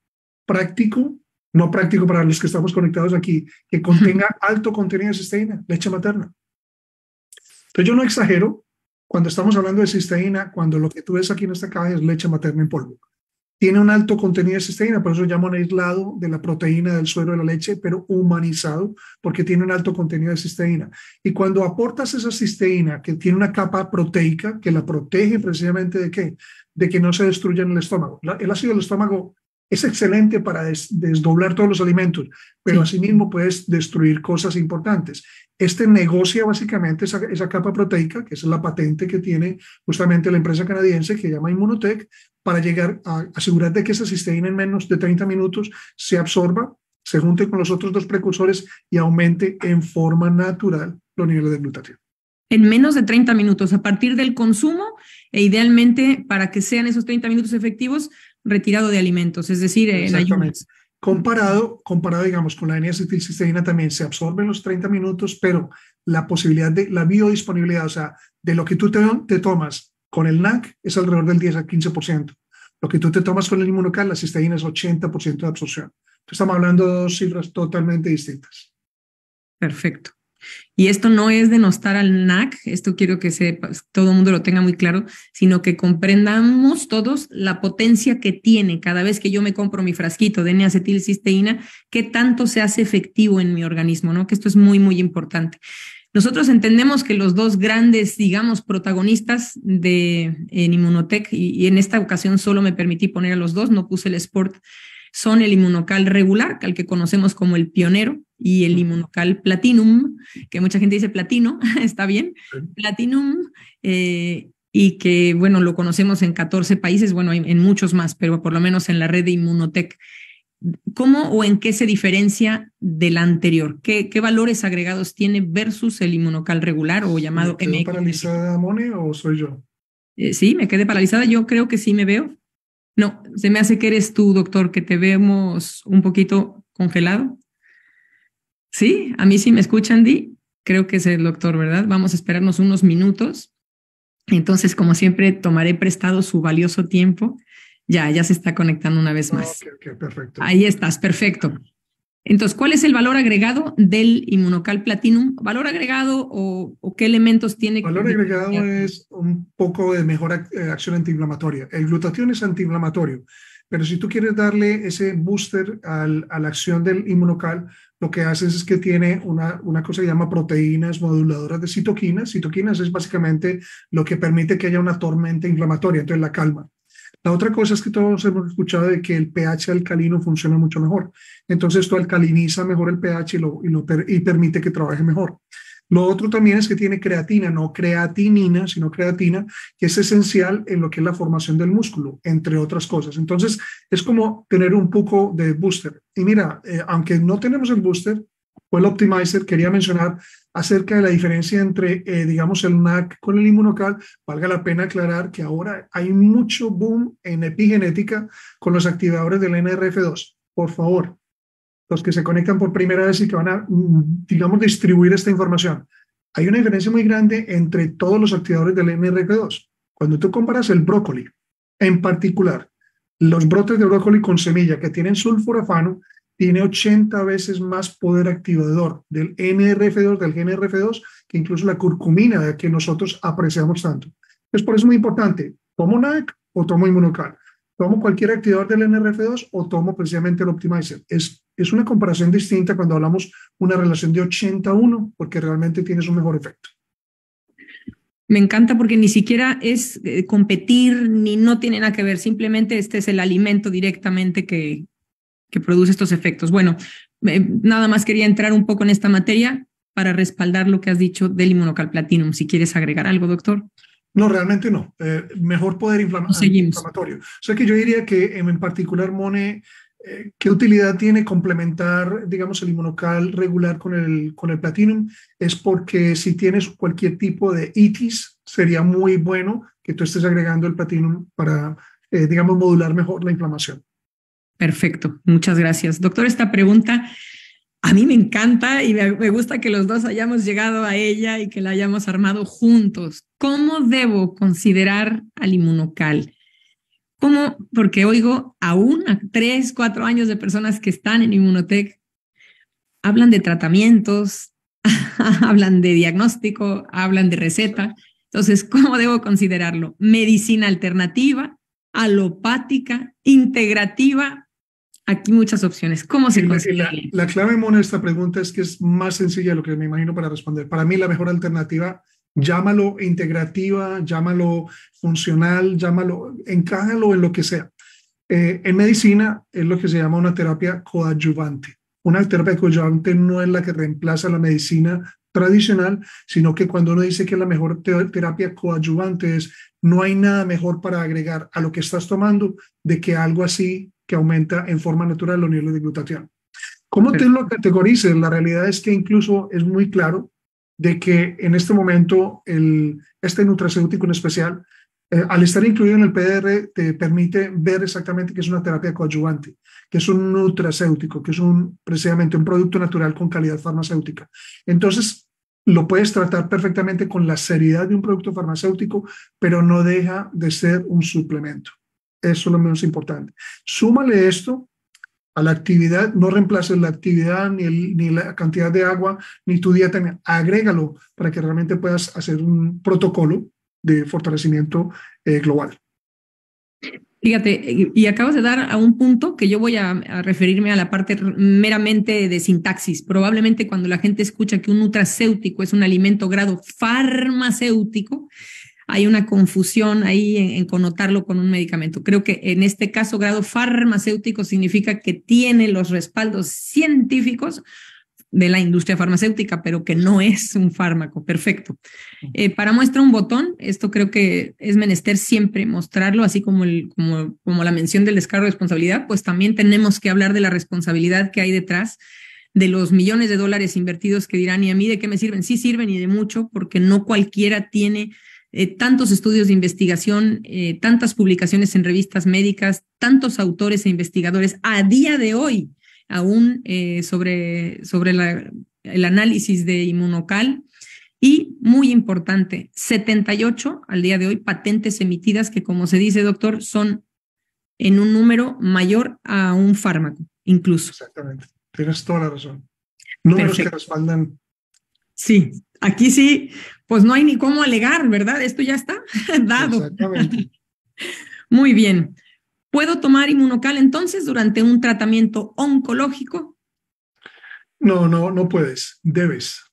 práctico, no práctico para los que estamos conectados aquí, que contenga alto contenido de cisteína? Leche materna. Entonces yo no exagero cuando estamos hablando de cisteína, cuando lo que tú ves aquí en esta caja es leche materna en polvo. Tiene un alto contenido de cisteína, por eso llaman aislado de la proteína del suero de la leche, pero humanizado, porque tiene un alto contenido de cisteína. Y cuando aportas esa cisteína, que tiene una capa proteica, que la protege precisamente ¿de qué? De que no se destruya en el estómago. El ácido del estómago es excelente para desdoblar todos los alimentos, pero asimismo puedes destruir cosas importantes. Este negocia básicamente esa capa proteica, que es la patente que tiene justamente la empresa canadiense que se llama Immunotec, para llegar a asegurar de que esa cisteína en menos de 30 minutos se absorba, se junte con los otros 2 precursores y aumente en forma natural los niveles de glutatión. En menos de 30 minutos, a partir del consumo, e idealmente para que sean esos 30 minutos efectivos, retirado de alimentos, es decir, en ayunas. Comparado, digamos, con la N-acetilcisteína también se absorbe en los 30 minutos, pero la posibilidad de la biodisponibilidad, o sea, de lo que tú te tomas con el NAC es alrededor del 10 al 15%. Lo que tú te tomas con el Inmunocal, la cisteína es 80% de absorción. Entonces estamos hablando de 2 cifras totalmente distintas. Perfecto. Y esto no es denostar al NAC, esto quiero que todo el mundo lo tenga muy claro, sino que comprendamos todos la potencia que tiene cada vez que yo me compro mi frasquito de N-acetilcisteína, qué tanto se hace efectivo en mi organismo, ¿no? Que esto es muy, muy importante. Nosotros entendemos que los 2 grandes, digamos, protagonistas en Immunotec, y en esta ocasión solo me permití poner a los 2, no puse el Sport, son el Inmunocal regular, al que conocemos como el pionero, y el Inmunocal Platinum, que mucha gente dice platino, está bien, Platinum, y que, bueno, lo conocemos en 14 países, bueno, en muchos más, pero por lo menos en la red de Immunotec. ¿Cómo o en qué se diferencia del anterior? ¿Qué valores agregados tiene versus el Inmunocal regular o llamado MX? ¿Me quedó paralizada, Mone, o soy yo? Sí, me quedé paralizada, yo creo que sí me veo. No, se me hace que eres tú, doctor, que te vemos un poquito congelado. Sí, a mí sí me escuchan, Di. Creo que es el doctor, ¿verdad? Vamos a esperarnos unos minutos. Entonces, como siempre, tomaré prestado su valioso tiempo. Ya se está conectando una vez más. Okay, perfecto. Ahí estás, perfecto. Entonces, ¿cuál es el valor agregado del Inmunocal Platinum? ¿Valor agregado o qué elementos tiene? Valor agregado es un poco de mejor acción antiinflamatoria. El glutatión es antiinflamatorio, pero si tú quieres darle ese booster a la acción del Inmunocal, lo que haces es que tiene una cosa que se llama proteínas moduladoras de citoquinas. Citoquinas es básicamente lo que permite que haya una tormenta inflamatoria, entonces la calma. La otra cosa es que todos hemos escuchado de que el pH alcalino funciona mucho mejor. Entonces esto alcaliniza mejor el pH y permite que trabaje mejor. Lo otro también es que tiene creatina, no creatinina, sino creatina, que es esencial en lo que es la formación del músculo, entre otras cosas. Entonces es como tener un poco de booster. Y mira, aunque no tenemos el booster o el optimizer, quería mencionar acerca de la diferencia entre, digamos, el NAC con el Inmunocal. Valga la pena aclarar que ahora hay mucho boom en epigenética con los activadores del NRF2. Por favor, los que se conectan por primera vez y que van a, digamos, distribuir esta información. Hay una diferencia muy grande entre todos los activadores del NRF2. Cuando tú comparas el brócoli, en particular, los brotes de brócoli con semilla que tienen sulforafano, tiene 80 veces más poder activador del NRF2, del GNRF2, que incluso la curcumina que nosotros apreciamos tanto. Es por eso muy importante, ¿tomo NAC o tomo Inmunocal? ¿Tomo cualquier activador del NRF2 o tomo precisamente el Optimizer? Es una comparación distinta cuando hablamos una relación de 80-1, porque realmente tienes un mejor efecto. Me encanta porque ni siquiera es competir, ni no tiene nada que ver, simplemente este es el alimento directamente que produce estos efectos. Bueno, nada más quería entrar un poco en esta materia para respaldar lo que has dicho del Inmunocal Platinum. Si quieres agregar algo, doctor. No, realmente no. Mejor poder inflamatorio. O sea que yo diría que en particular, Mone, ¿qué utilidad tiene complementar, digamos, el Inmunocal regular con el Platinum? Es porque si tienes cualquier tipo de itis, sería muy bueno que tú estés agregando el Platinum para, digamos, modular mejor la inflamación. Perfecto, muchas gracias. Doctor, esta pregunta a mí me encanta y me gusta que los dos hayamos llegado a ella y que la hayamos armado juntos. ¿Cómo debo considerar al Inmunocal? ¿Cómo? Porque oigo aún a 3, 4 años de personas que están en Inmunotech, hablan de tratamientos, hablan de diagnóstico, hablan de receta. Entonces, ¿cómo debo considerarlo? ¿Medicina alternativa, alopática, integrativa? Aquí muchas opciones. ¿Cómo se considera? La clave, Mona, de esta pregunta es que es más sencilla de lo que me imagino para responder. Para mí la mejor alternativa, llámalo integrativa, llámalo funcional, encájalo en lo que sea. En medicina es lo que se llama una terapia coadyuvante. Una terapia coadyuvante no es la que reemplaza la medicina tradicional, sino que cuando uno dice que la mejor terapia coadyuvante es no hay nada mejor para agregar a lo que estás tomando de que algo así que aumenta en forma natural los niveles de glutatión. ¿Cómo te lo categorices? La realidad es que incluso es muy claro de que en este momento este nutracéutico en especial, al estar incluido en el PDR, te permite ver exactamente que es una terapia coadyuvante, que es un nutracéutico, que es precisamente un producto natural con calidad farmacéutica. Entonces, lo puedes tratar perfectamente con la seriedad de un producto farmacéutico, pero no deja de ser un suplemento. Eso es lo menos importante. Súmale esto a la actividad, no reemplaces la actividad ni la cantidad de agua, ni tu dieta, agrégalo para que realmente puedas hacer un protocolo de fortalecimiento global. Fíjate, y acabas de dar a un punto que yo voy a referirme a la parte meramente de sintaxis. Probablemente cuando la gente escucha que un nutracéutico es un alimento grado farmacéutico, hay una confusión ahí en connotarlo con un medicamento. Creo que en este caso grado farmacéutico significa que tiene los respaldos científicos de la industria farmacéutica, pero que no es un fármaco. Perfecto. Para muestra un botón, esto creo que es menester siempre mostrarlo, así como la mención del descargo de responsabilidad, pues también tenemos que hablar de la responsabilidad que hay detrás de los millones de dólares invertidos que dirán, ¿y a mí de qué me sirven? Sí sirven y de mucho, porque no cualquiera tiene tantos estudios de investigación, tantas publicaciones en revistas médicas, tantos autores e investigadores a día de hoy aún sobre el análisis de Inmunocal y, muy importante, 78 al día de hoy patentes emitidas que, como se dice, doctor, son en un número mayor a un fármaco, incluso. Exactamente, tienes toda la razón. Números Perfecto. Que respaldan. Sí, aquí sí, pues no hay ni cómo alegar, ¿verdad? Esto ya está dado. Exactamente. Muy bien. ¿Puedo tomar Inmunocal entonces durante un tratamiento oncológico? No puedes, debes.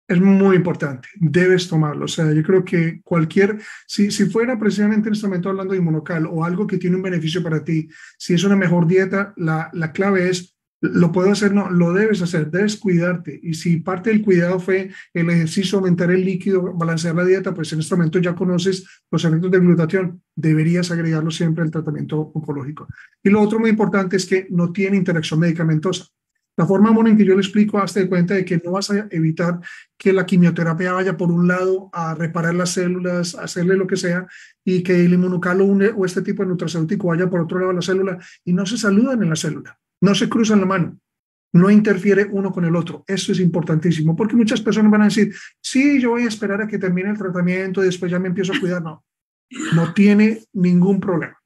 Es muy importante, debes tomarlo. O sea, yo creo que si fuera precisamente en este momento hablando de Inmunocal o algo que tiene un beneficio para ti, si es una mejor dieta, la clave es, ¿lo puedo hacer? No, lo debes hacer, debes cuidarte. Y si parte del cuidado fue el ejercicio, aumentar el líquido, balancear la dieta, pues en este momento ya conoces los efectos de glutatión, deberías agregarlo siempre al tratamiento oncológico. Y lo otro muy importante es que no tiene interacción medicamentosa. La forma en que yo le explico, hazte de cuenta de que no vas a evitar que la quimioterapia vaya por un lado a reparar las células, a hacerle lo que sea, y que el Inmunocal o este tipo de nutracéutico vaya por otro lado a la célula y no se saludan en la célula. No se cruzan la mano, no interfiere uno con el otro. Eso es importantísimo, porque muchas personas van a decir, sí, yo voy a esperar a que termine el tratamiento y después ya me empiezo a cuidar. No tiene ningún problema.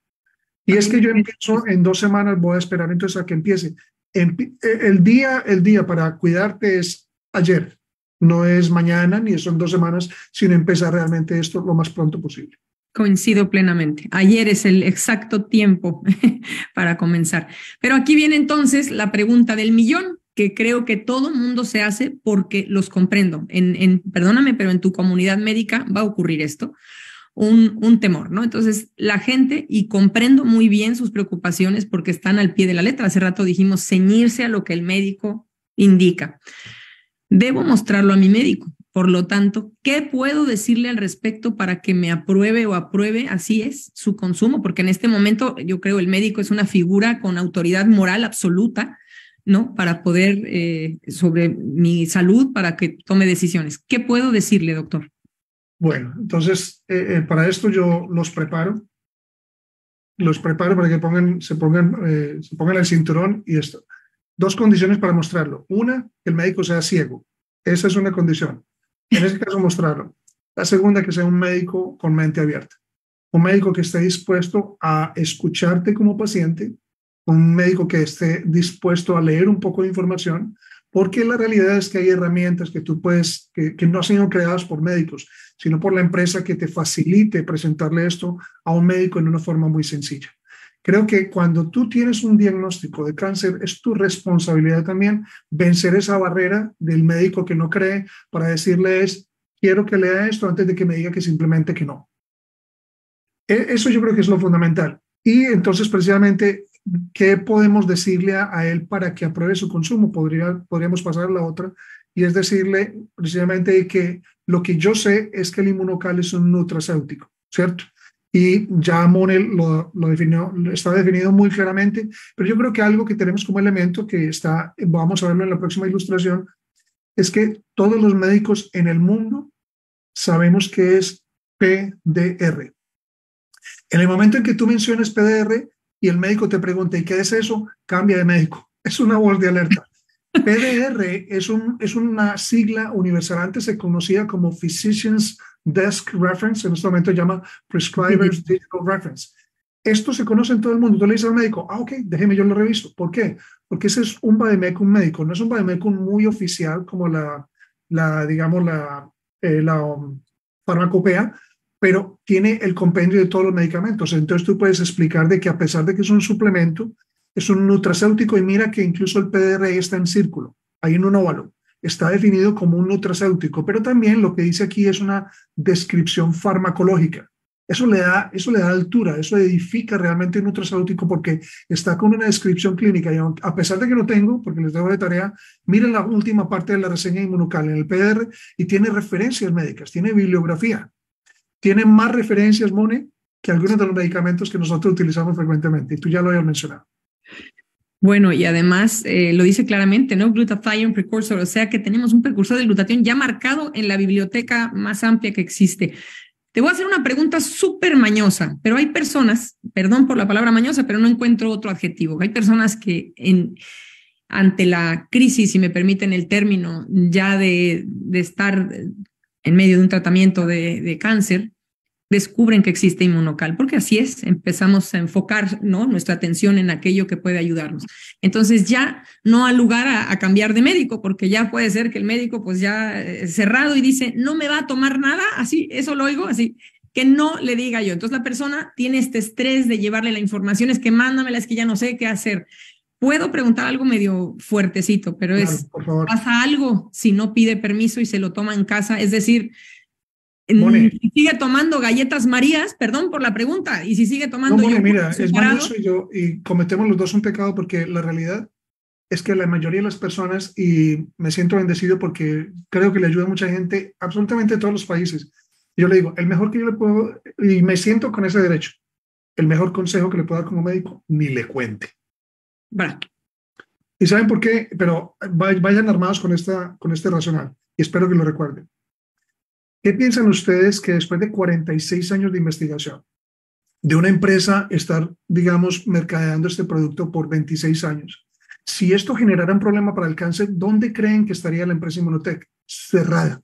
Y es que yo empiezo en 2 semanas, voy a esperar entonces a que empiece. el día para cuidarte es ayer, no es mañana ni son 2 semanas, sino empezar realmente esto lo más pronto posible. Coincido plenamente. Ayer es el exacto tiempo para comenzar. Pero aquí viene entonces la pregunta del millón, que creo que todo mundo se hace porque los comprendo. Perdóname, pero en tu comunidad médica va a ocurrir esto, un temor, ¿no? Entonces, la gente, y comprendo muy bien sus preocupaciones porque están al pie de la letra. Hace rato dijimos ceñirse a lo que el médico indica. Debo mostrarlo a mi médico. Por lo tanto, ¿qué puedo decirle al respecto para que me apruebe o apruebe, así es, su consumo? Porque en este momento yo creo el médico es una figura con autoridad moral absoluta, ¿no? Para poder, sobre mi salud, para que tome decisiones. ¿Qué puedo decirle, doctor? Bueno, entonces, para esto yo los preparo para que se pongan el cinturón y esto. 2 condiciones para mostrarlo. Una, que el médico sea ciego. Esa es una condición. En ese caso, mostrarlo. La segunda, que sea un médico con mente abierta. Un médico que esté dispuesto a escucharte como paciente, un médico que esté dispuesto a leer un poco de información, porque la realidad es que hay herramientas que tú puedes, que no han sido creadas por médicos, sino por la empresa que te facilite presentarle esto a un médico en una forma muy sencilla. Creo que cuando tú tienes un diagnóstico de cáncer, es tu responsabilidad también vencer esa barrera del médico que no cree para decirle quiero que lea esto antes de que me diga que simplemente que no. Eso yo creo que es lo fundamental. Y entonces, precisamente, ¿qué podemos decirle a él para que apruebe su consumo? Podríamos pasar a la otra, y es decirle precisamente que lo que yo sé es que el Inmunocal es un nutracéutico, ¿cierto? Y ya Monel lo definió, está definido muy claramente, pero yo creo que algo que tenemos como elemento vamos a verlo en la próxima ilustración, es que todos los médicos en el mundo sabemos que es PDR. En el momento en que tú menciones PDR y el médico te pregunta, ¿y qué es eso? Cambia de médico. Es una voz de alerta. PDR es una sigla universal. Antes se conocía como Physician's Desk Reference, en este momento se llama Prescriber's Digital Reference. Esto se conoce en todo el mundo. Tú le dices al médico, ok, déjeme, yo lo reviso. ¿Por qué? Porque ese es un vademecum médico. No es un vademecum muy oficial como la farmacopea, pero tiene el compendio de todos los medicamentos. Entonces tú puedes explicar de que a pesar de que es un suplemento, es un nutracéutico, y mira que incluso el PDR está en círculo, ahí en un óvalo. Está definido como un nutracéutico, pero también lo que dice aquí es una descripción farmacológica. Eso le da altura, eso edifica realmente un nutracéutico porque está con una descripción clínica. Y a pesar de que no tengo, porque les dejo de tarea, miren la última parte de la reseña Inmunocal en el PDR y tiene referencias médicas, tiene bibliografía. Tiene más referencias, Mone, que algunos de los medicamentos que nosotros utilizamos frecuentemente, y tú ya lo habías mencionado. Bueno, y además lo dice claramente, ¿no? Glutathione precursor, o sea que tenemos un precursor de glutatión ya marcado en la biblioteca más amplia que existe. Te voy a hacer una pregunta súper mañosa, pero hay personas, perdón por la palabra mañosa, pero no encuentro otro adjetivo. Hay personas que ante la crisis, si me permiten el término, ya de estar en medio de un tratamiento de cáncer, descubren que existe Inmunocal, porque así es, empezamos a enfocar, ¿no?, nuestra atención en aquello que puede ayudarnos. Entonces ya no ha lugar a cambiar de médico, porque ya puede ser que el médico pues ya cerrado y dice, no me va a tomar nada, así, eso lo oigo, así, que no le diga yo. Entonces la persona tiene este estrés de llevarle la información, es que mándamela, es que ya no sé qué hacer. Puedo preguntar algo medio fuertecito, pero claro, por favor. ¿Pasa algo si no pide permiso y se lo toma en casa? Es decir, si sigue tomando galletas Marías, perdón por la pregunta, y si sigue tomando... No, mira, es mañoso y cometemos los dos un pecado, porque la realidad es que la mayoría de las personas, y me siento bendecido porque creo que le ayuda a mucha gente, absolutamente de todos los países. Yo le digo, el mejor que yo le puedo, y me siento con ese derecho, el mejor consejo que le puedo dar como médico, ni le cuente. Bueno. ¿Y saben por qué? Pero vayan armados con este racional, y espero que lo recuerden. ¿Qué piensan ustedes que después de 46 años de investigación, de una empresa estar, digamos, mercadeando este producto por 26 años, si esto generara un problema para el cáncer, ¿dónde creen que estaría la empresa Inmunotech? Cerrada.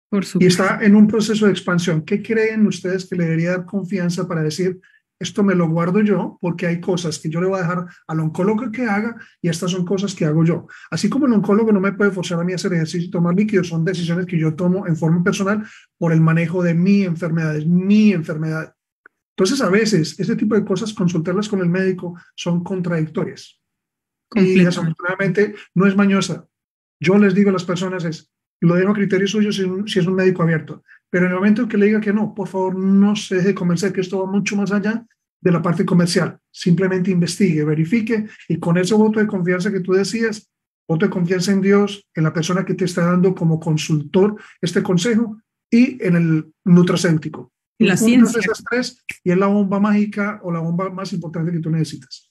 Por supuesto. Y está en un proceso de expansión. ¿Qué creen ustedes que le debería dar confianza para decir, esto me lo guardo yo porque hay cosas que yo le voy a dejar al oncólogo que haga y estas son cosas que hago yo. Así como el oncólogo no me puede forzar a mí a hacer ejercicio y tomar líquidos, son decisiones que yo tomo en forma personal por el manejo de mi enfermedad, es mi enfermedad. Entonces, a veces, este tipo de cosas, consultarlas con el médico son contradictorias. Y desafortunadamente no es mañosa. Yo les digo a las personas lo dejo a criterio suyo si es un médico abierto. Pero en el momento en que le diga que no, por favor, no se deje convencer que esto va mucho más allá de la parte comercial. Simplemente investigue, verifique y con ese voto de confianza que tú decías, voto de confianza en Dios, en la persona que te está dando como consultor este consejo y en el nutracéutico. La ciencia. Esas tres y es la bomba mágica o la bomba más importante que tú necesitas.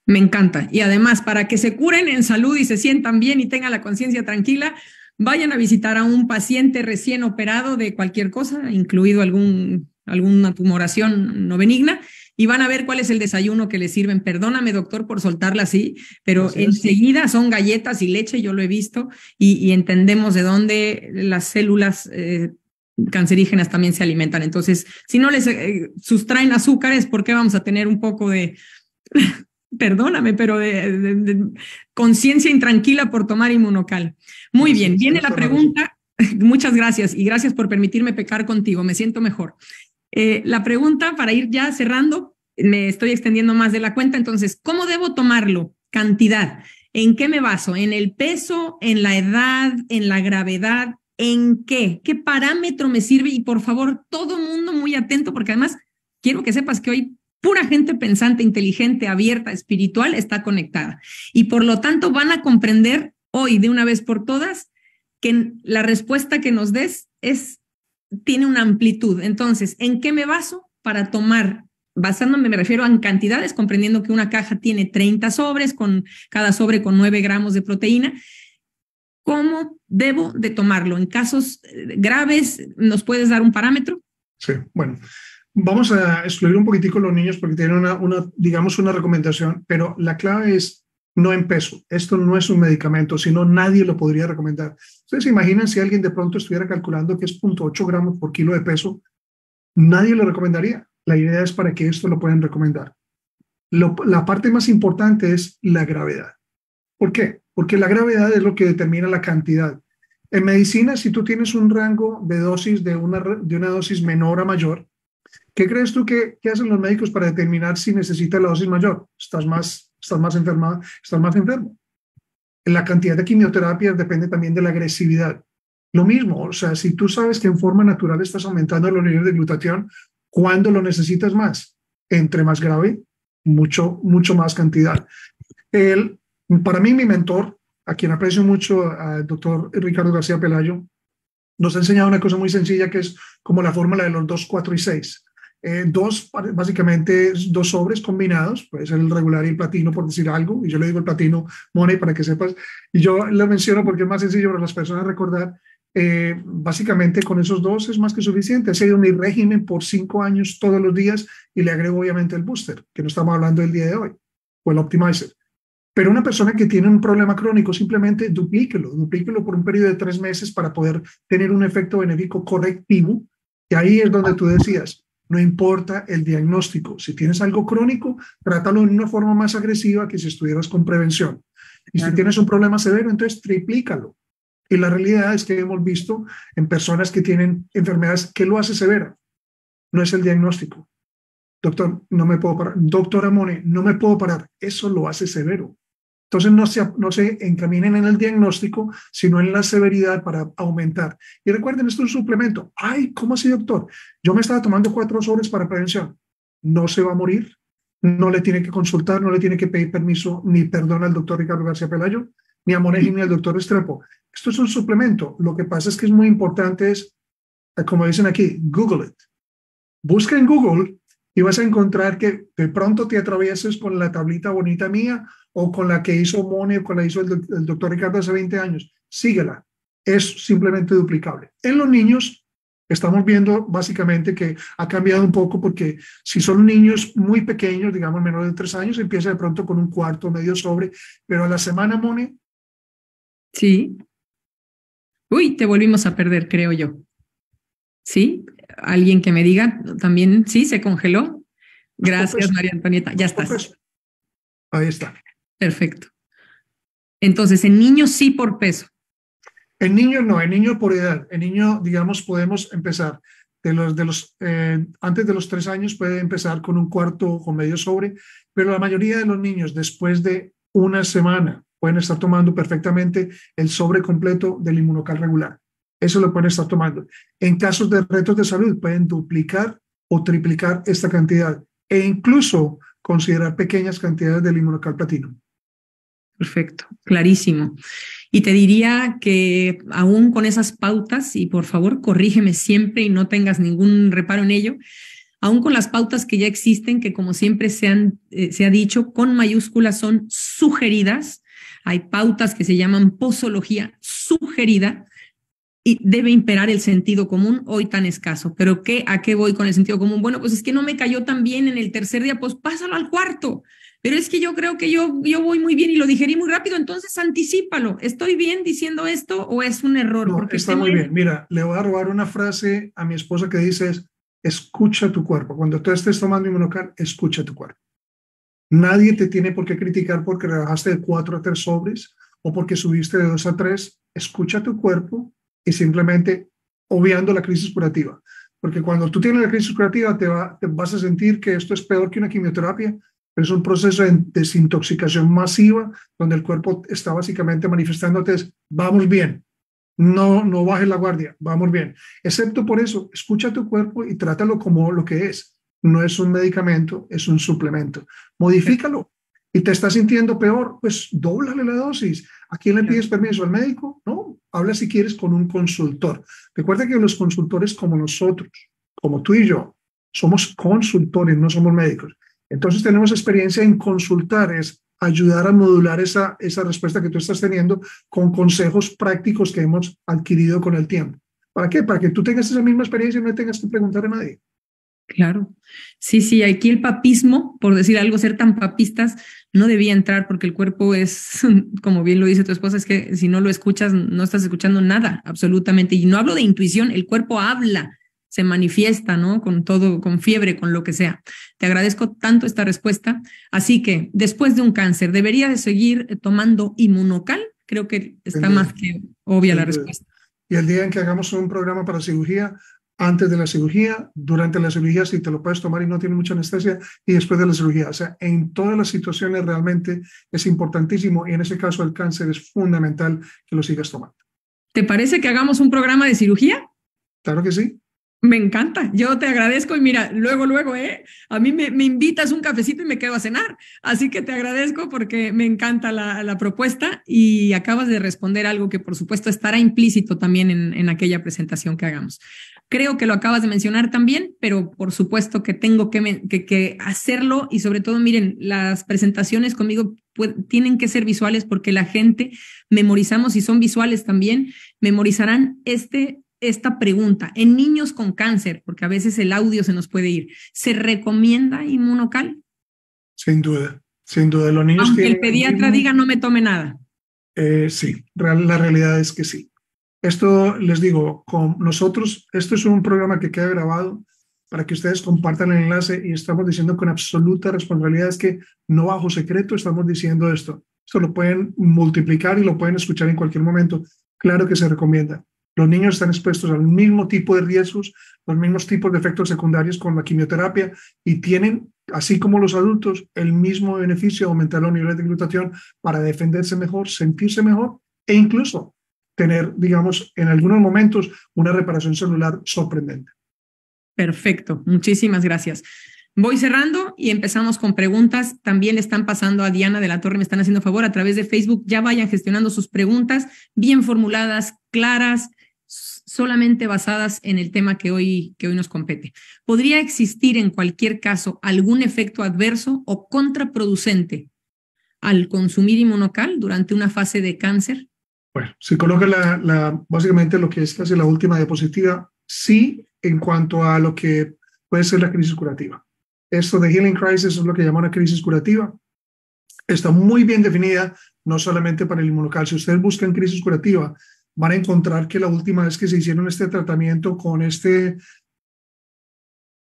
Me encanta. Y además, para que se curen en salud y se sientan bien y tengan la conciencia tranquila, vayan a visitar a un paciente recién operado de cualquier cosa, incluido alguna tumoración no benigna, y van a ver cuál es el desayuno que les sirven. Perdóname, doctor, por soltarla así, pero enseguida son galletas y leche, yo lo he visto, y entendemos de dónde las células cancerígenas también se alimentan. Entonces, si no les sustraen azúcares, ¿por qué vamos a tener un poco de... perdóname, pero de conciencia intranquila por tomar Inmunocal? Muy bien, viene la pregunta. Muchas gracias y gracias por permitirme pecar contigo, me siento mejor. La pregunta, para ir ya cerrando, me estoy extendiendo más de la cuenta, entonces, ¿cómo debo tomarlo? Cantidad. ¿En qué me baso? ¿En el peso? ¿En la edad? ¿En la gravedad? ¿En qué? ¿Qué parámetro me sirve? Y por favor, todo mundo muy atento, porque además quiero que sepas que hoy pura gente pensante, inteligente, abierta, espiritual está conectada. Y por lo tanto van a comprender hoy de una vez por todas que la respuesta que nos des tiene una amplitud. Entonces, ¿en qué me baso para tomar? Basándome, me refiero a cantidades, comprendiendo que una caja tiene 30 sobres, con cada sobre con 9 gramos de proteína. ¿Cómo debo de tomarlo? En casos graves, ¿nos puedes dar un parámetro? Sí, bueno. Vamos a excluir un poquitico los niños porque tienen digamos, una recomendación, pero la clave es no en peso. Esto no es un medicamento, sino nadie lo podría recomendar. Ustedes se imaginan si alguien de pronto estuviera calculando que es 0.8 gramos por kilo de peso, nadie lo recomendaría. La idea es para que esto lo puedan recomendar. La parte más importante es la gravedad. ¿Por qué? Porque la gravedad es lo que determina la cantidad. En medicina, si tú tienes un rango de dosis de una dosis menor a mayor, ¿qué crees tú que hacen los médicos para determinar si necesitas la dosis mayor? Estás más enferma, estás más enfermo. La cantidad de quimioterapia depende también de la agresividad. Lo mismo, o sea, si tú sabes que en forma natural estás aumentando los niveles de glutatión, ¿cuándo lo necesitas más? Entre más grave, mucho más cantidad. Para mí, mi mentor, a quien aprecio mucho, al doctor Ricardo García Pelayo, nos ha enseñado una cosa muy sencilla que es como la fórmula de los 2, 4 y 6. Básicamente 2 sobres combinados, puede ser el regular y el platino por decir algo, y yo le digo el platino money para que sepas, y yo lo menciono porque es más sencillo para las personas recordar. Básicamente con esos 2 es más que suficiente. Ha sido mi régimen por 5 años todos los días y le agrego obviamente el booster, que no estamos hablando del día de hoy, o el optimizer. Pero una persona que tiene un problema crónico, simplemente duplíquelo por un periodo de 3 meses para poder tener un efecto benéfico correctivo. Y ahí es donde tú decías, no importa el diagnóstico. Si tienes algo crónico, trátalo de una forma más agresiva que si estuvieras con prevención. Y si tienes un problema severo, entonces triplícalo. Y la realidad es que hemos visto en personas que tienen enfermedades que lo hace severa. No es el diagnóstico. Doctor, no me puedo parar. Doctora Mone, no me puedo parar. Eso lo hace severo. Entonces no se encaminen en el diagnóstico, sino en la severidad para aumentar. Y recuerden, esto es un suplemento. Ay, ¿cómo así, doctor? Yo me estaba tomando 4 sobres para prevención. No se va a morir. No le tiene que consultar, no le tiene que pedir permiso ni perdón al doctor Ricardo García Pelayo, ni a Moneji, ni al doctor Restrepo. Esto es un suplemento. Lo que pasa es que es muy importante, como dicen aquí, Google it. Busca en Google y vas a encontrar que de pronto te atravieses con la tablita bonita mía o con la que hizo Mone o con la que hizo el doctor Ricardo hace 20 años. Síguela. Es simplemente duplicable. En los niños estamos viendo básicamente que ha cambiado un poco porque si son niños muy pequeños, digamos menores de 3 años, empieza de pronto con un cuarto, medio sobre, pero a la semana, Mone. Sí. Uy, te volvimos a perder, creo yo. ¿Sí? Alguien que me diga también, sí, se congeló. Gracias, María Antonieta. Ya estás. Ahí está. Perfecto. Entonces, en niños sí por peso. En niños no, en niños por edad. En niños, digamos, podemos empezar antes de los 3 años puede empezar con un cuarto con medio sobre, pero la mayoría de los niños después de una semana pueden estar tomando perfectamente el sobre completo del Inmunocal regular. Eso lo pueden estar tomando. En casos de retos de salud pueden duplicar o triplicar esta cantidad e incluso considerar pequeñas cantidades del Inmunocal Platino. Perfecto, clarísimo. Y te diría que aún con esas pautas, y por favor corrígeme siempre y no tengas ningún reparo en ello, aún con las pautas que ya existen, que como siempre se ha dicho, con mayúsculas son sugeridas, hay pautas que se llaman posología sugerida, y debe imperar el sentido común, hoy tan escaso. ¿Pero a qué voy con el sentido común? Bueno, pues es que no me cayó tan bien en el tercer día, pues pásalo al cuarto. Pero es que yo creo que yo voy muy bien y lo digerí muy rápido, entonces anticípalo. ¿Estoy bien diciendo esto o es un error? No, está muy bien. Mira, le voy a robar una frase a mi esposa que dice escucha tu cuerpo. Cuando tú estés tomando Inmunocal, escucha tu cuerpo. Nadie te tiene por qué criticar porque rebajaste de 4 a 3 sobres o porque subiste de 2 a 3. Escucha tu cuerpo y simplemente obviando la crisis curativa. Porque cuando tú tienes la crisis curativa te vas a sentir que esto es peor que una quimioterapia, pero es un proceso de desintoxicación masiva donde el cuerpo está básicamente manifestándote vamos bien, no bajes la guardia, vamos bien. Excepto por eso, escucha tu cuerpo y trátalo como lo que es. No es un medicamento, es un suplemento. Modifícalo. ¿Y te estás sintiendo peor? Pues dóblale la dosis. ¿A quién le pides permiso? ¿Al médico? No, habla si quieres con un consultor. Recuerda que los consultores como nosotros, como tú y yo, somos consultores, no somos médicos. Entonces tenemos experiencia en consultar, es ayudar a modular esa respuesta que tú estás teniendo con consejos prácticos que hemos adquirido con el tiempo. ¿Para qué? Para que tú tengas esa misma experiencia y no tengas que preguntar a nadie. Claro. Sí, aquí el papismo, por decir algo, ser tan papistas, no debía entrar porque el cuerpo es, como bien lo dice tu esposa, es que si no lo escuchas, no estás escuchando nada, absolutamente. Y no hablo de intuición, el cuerpo habla, se manifiesta, ¿no? Con todo, con fiebre, con lo que sea. Te agradezco tanto esta respuesta. Así que después de un cáncer, ¿debería de seguir tomando Inmunocal? Creo que está más que obvia la respuesta. Y el día en que hagamos un programa para cirugía, antes de la cirugía, durante la cirugía, si te lo puedes tomar y no tiene mucha anestesia, y después de la cirugía. O sea, en todas las situaciones realmente es importantísimo y en ese caso el cáncer es fundamental que lo sigas tomando. ¿Te parece que hagamos un programa de cirugía? Claro que sí. Me encanta, yo te agradezco y mira, luego, a mí me invitas un cafecito y me quedo a cenar, así que te agradezco porque me encanta la propuesta y acabas de responder algo que por supuesto estará implícito también en aquella presentación que hagamos. Creo que lo acabas de mencionar también, pero por supuesto que tengo que hacerlo y sobre todo, miren, las presentaciones conmigo tienen que ser visuales porque la gente memorizamos y son visuales también, memorizarán esta pregunta. En niños con cáncer, porque a veces el audio se nos puede ir, ¿se recomienda Inmunocal? Sin duda. Los niños aunque el pediatra diga no me tome nada. Sí, la realidad es que sí. Esto les digo, con nosotros, esto es un programa que queda grabado para que ustedes compartan el enlace y estamos diciendo con absoluta responsabilidad, es que no bajo secreto estamos diciendo esto. Esto lo pueden multiplicar y lo pueden escuchar en cualquier momento. Claro que se recomienda. Los niños están expuestos al mismo tipo de riesgos, los mismos tipos de efectos secundarios con la quimioterapia y tienen, así como los adultos, el mismo beneficio de aumentar los niveles de glutatión para defenderse mejor, sentirse mejor e incluso tener, digamos, en algunos momentos una reparación celular sorprendente. Perfecto, muchísimas gracias. Voy cerrando y empezamos con preguntas. También le están pasando a Diana de la Torre, me están haciendo favor a través de Facebook. Ya vayan gestionando sus preguntas bien formuladas, claras, solamente basadas en el tema que hoy nos compete. ¿Podría existir en cualquier caso algún efecto adverso o contraproducente al consumir Inmunocal durante una fase de cáncer? Bueno, si coloca básicamente lo que es casi la última diapositiva, sí, en cuanto a lo que puede ser la crisis curativa. Esto de Healing Crisis es lo que llama una crisis curativa. Está muy bien definida, no solamente para el Inmunocal. Si ustedes buscan crisis curativa, van a encontrar que la última vez que se hicieron este tratamiento con este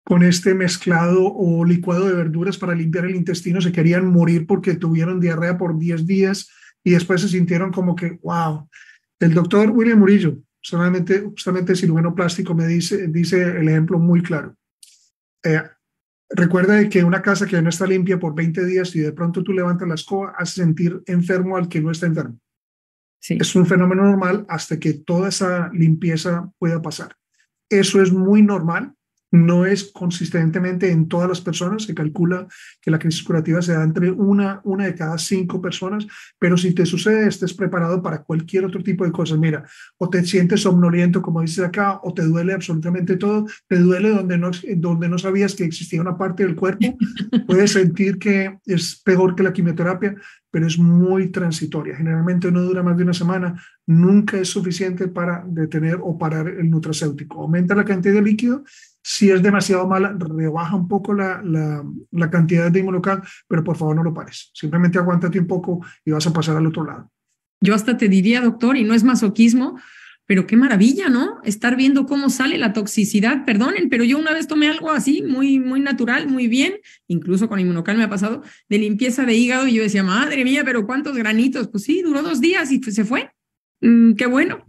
con este mezclado o licuado de verduras para limpiar el intestino, se querían morir porque tuvieron diarrea por 10 días y después se sintieron como que, wow. El doctor William Murillo, justamente cirujano plástico, dice el ejemplo muy claro. Recuerda que una casa que no está limpia por 20 días y de pronto tú levantas la escoba, hace sentir enfermo al que no está enfermo. Sí. Es un fenómeno normal hasta que toda esa limpieza pueda pasar. Eso es muy normal. No es consistentemente en todas las personas. Se calcula que la crisis curativa se da entre una de cada 5 personas, pero si te sucede, estés preparado para cualquier otro tipo de cosas. Mira, o te sientes somnoliento, como dices acá, o te duele absolutamente todo, te duele donde no sabías que existía una parte del cuerpo, puedes sentir que es peor que la quimioterapia, pero es muy transitoria. Generalmente no dura más de una semana, nunca es suficiente para detener o parar el nutracéutico. Aumenta la cantidad de líquido. Si es demasiado mala, rebaja un poco la cantidad de Inmunocal, pero por favor no lo pares. Simplemente aguántate un poco y vas a pasar al otro lado. Yo hasta te diría, doctor, y no es masoquismo, pero qué maravilla, ¿no? Estar viendo cómo sale la toxicidad. Perdonen, pero yo una vez tomé algo así, muy, muy natural, muy bien, incluso con Inmunocal me ha pasado, de limpieza de hígado, y yo decía, madre mía, pero ¿cuántos granitos? Pues sí, duró 2 días y se fue. Qué bueno.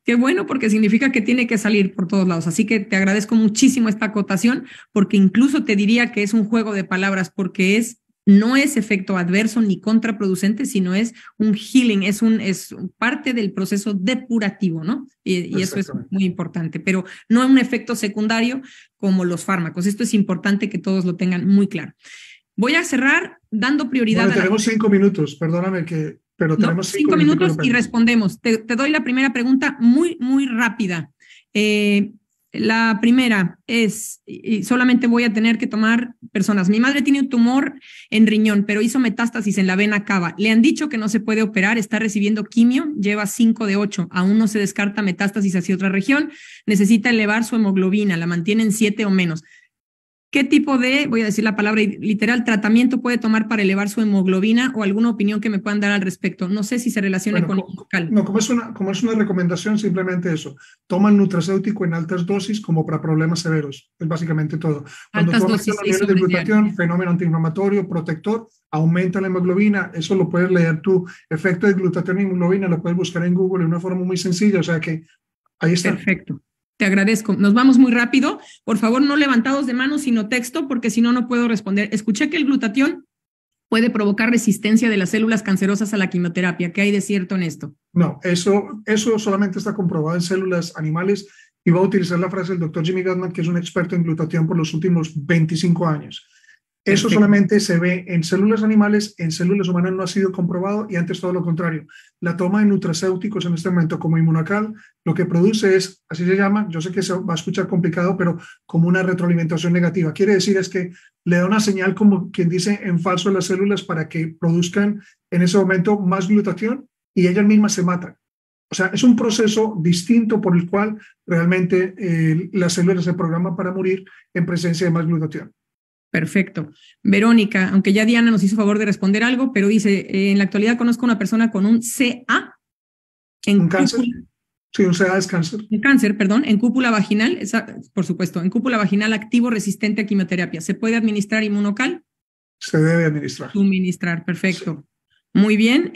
Qué bueno, porque significa que tiene que salir por todos lados. Así que te agradezco muchísimo esta acotación, porque incluso te diría que es un juego de palabras, porque no es efecto adverso ni contraproducente, sino es un healing, es parte del proceso depurativo, ¿no? Y eso es muy importante, pero no es un efecto secundario como los fármacos. Esto es importante que todos lo tengan muy claro. Voy a cerrar dando prioridad bueno, tenemos 5 minutos, perdóname pero tenemos 5 minutos y respondemos. Te doy la primera pregunta muy, muy rápida. La primera es, y solamente voy a tener que tomar personas. Mi madre tiene un tumor en riñón, pero hizo metástasis en la vena cava. Le han dicho que no se puede operar, está recibiendo quimio, lleva 5 de 8. Aún no se descarta metástasis hacia otra región. Necesita elevar su hemoglobina, la mantiene en 7 o menos. ¿Qué tipo de, voy a decir la palabra literal, tratamiento puede tomar para elevar su hemoglobina o alguna opinión que me puedan dar al respecto? No sé si se relaciona con Inmunocal. No, como es una recomendación, simplemente eso. Toma el nutracéutico en altas dosis como para problemas severos. Es básicamente todo. Cuando Altas tomas dosis, niveles de glutatión, fenómeno antiinflamatorio, protector, aumenta la hemoglobina. Eso lo puedes leer tú. Efecto de glutatión y hemoglobina lo puedes buscar en Google de una forma muy sencilla. O sea que ahí está. Perfecto. Te agradezco. Nos vamos muy rápido. Por favor, no levantados de manos, sino texto, porque si no, no puedo responder. Escuché que el glutatión puede provocar resistencia de las células cancerosas a la quimioterapia. ¿Qué hay de cierto en esto? No, eso solamente está comprobado en células animales y voy a utilizar la frase del doctor Jimmy Gatman, que es un experto en glutatión por los últimos 25 años. Eso Perfecto. solamente se ve en células animales, en células humanas no ha sido comprobado y antes todo lo contrario. La toma de nutracéuticos en este momento como Inmunocal, lo que produce es, así se llama, yo sé que se va a escuchar complicado, pero como una retroalimentación negativa. Quiere decir es que le da una señal como quien dice en falso a las células para que produzcan en ese momento más glutatión y ellas mismas se matan. O sea, es un proceso distinto por el cual realmente las células se programan para morir en presencia de más glutatión. Perfecto. Verónica, aunque ya Diana nos hizo favor de responder algo, pero dice, en la actualidad conozco a una persona con un CA. ¿Un cáncer? Sí, un CA es cáncer. Un cáncer, perdón, en cúpula vaginal, por supuesto, en cúpula vaginal activo resistente a quimioterapia. ¿Se puede administrar Inmunocal? Se debe administrar. Suministrar, perfecto. Sí. Muy bien.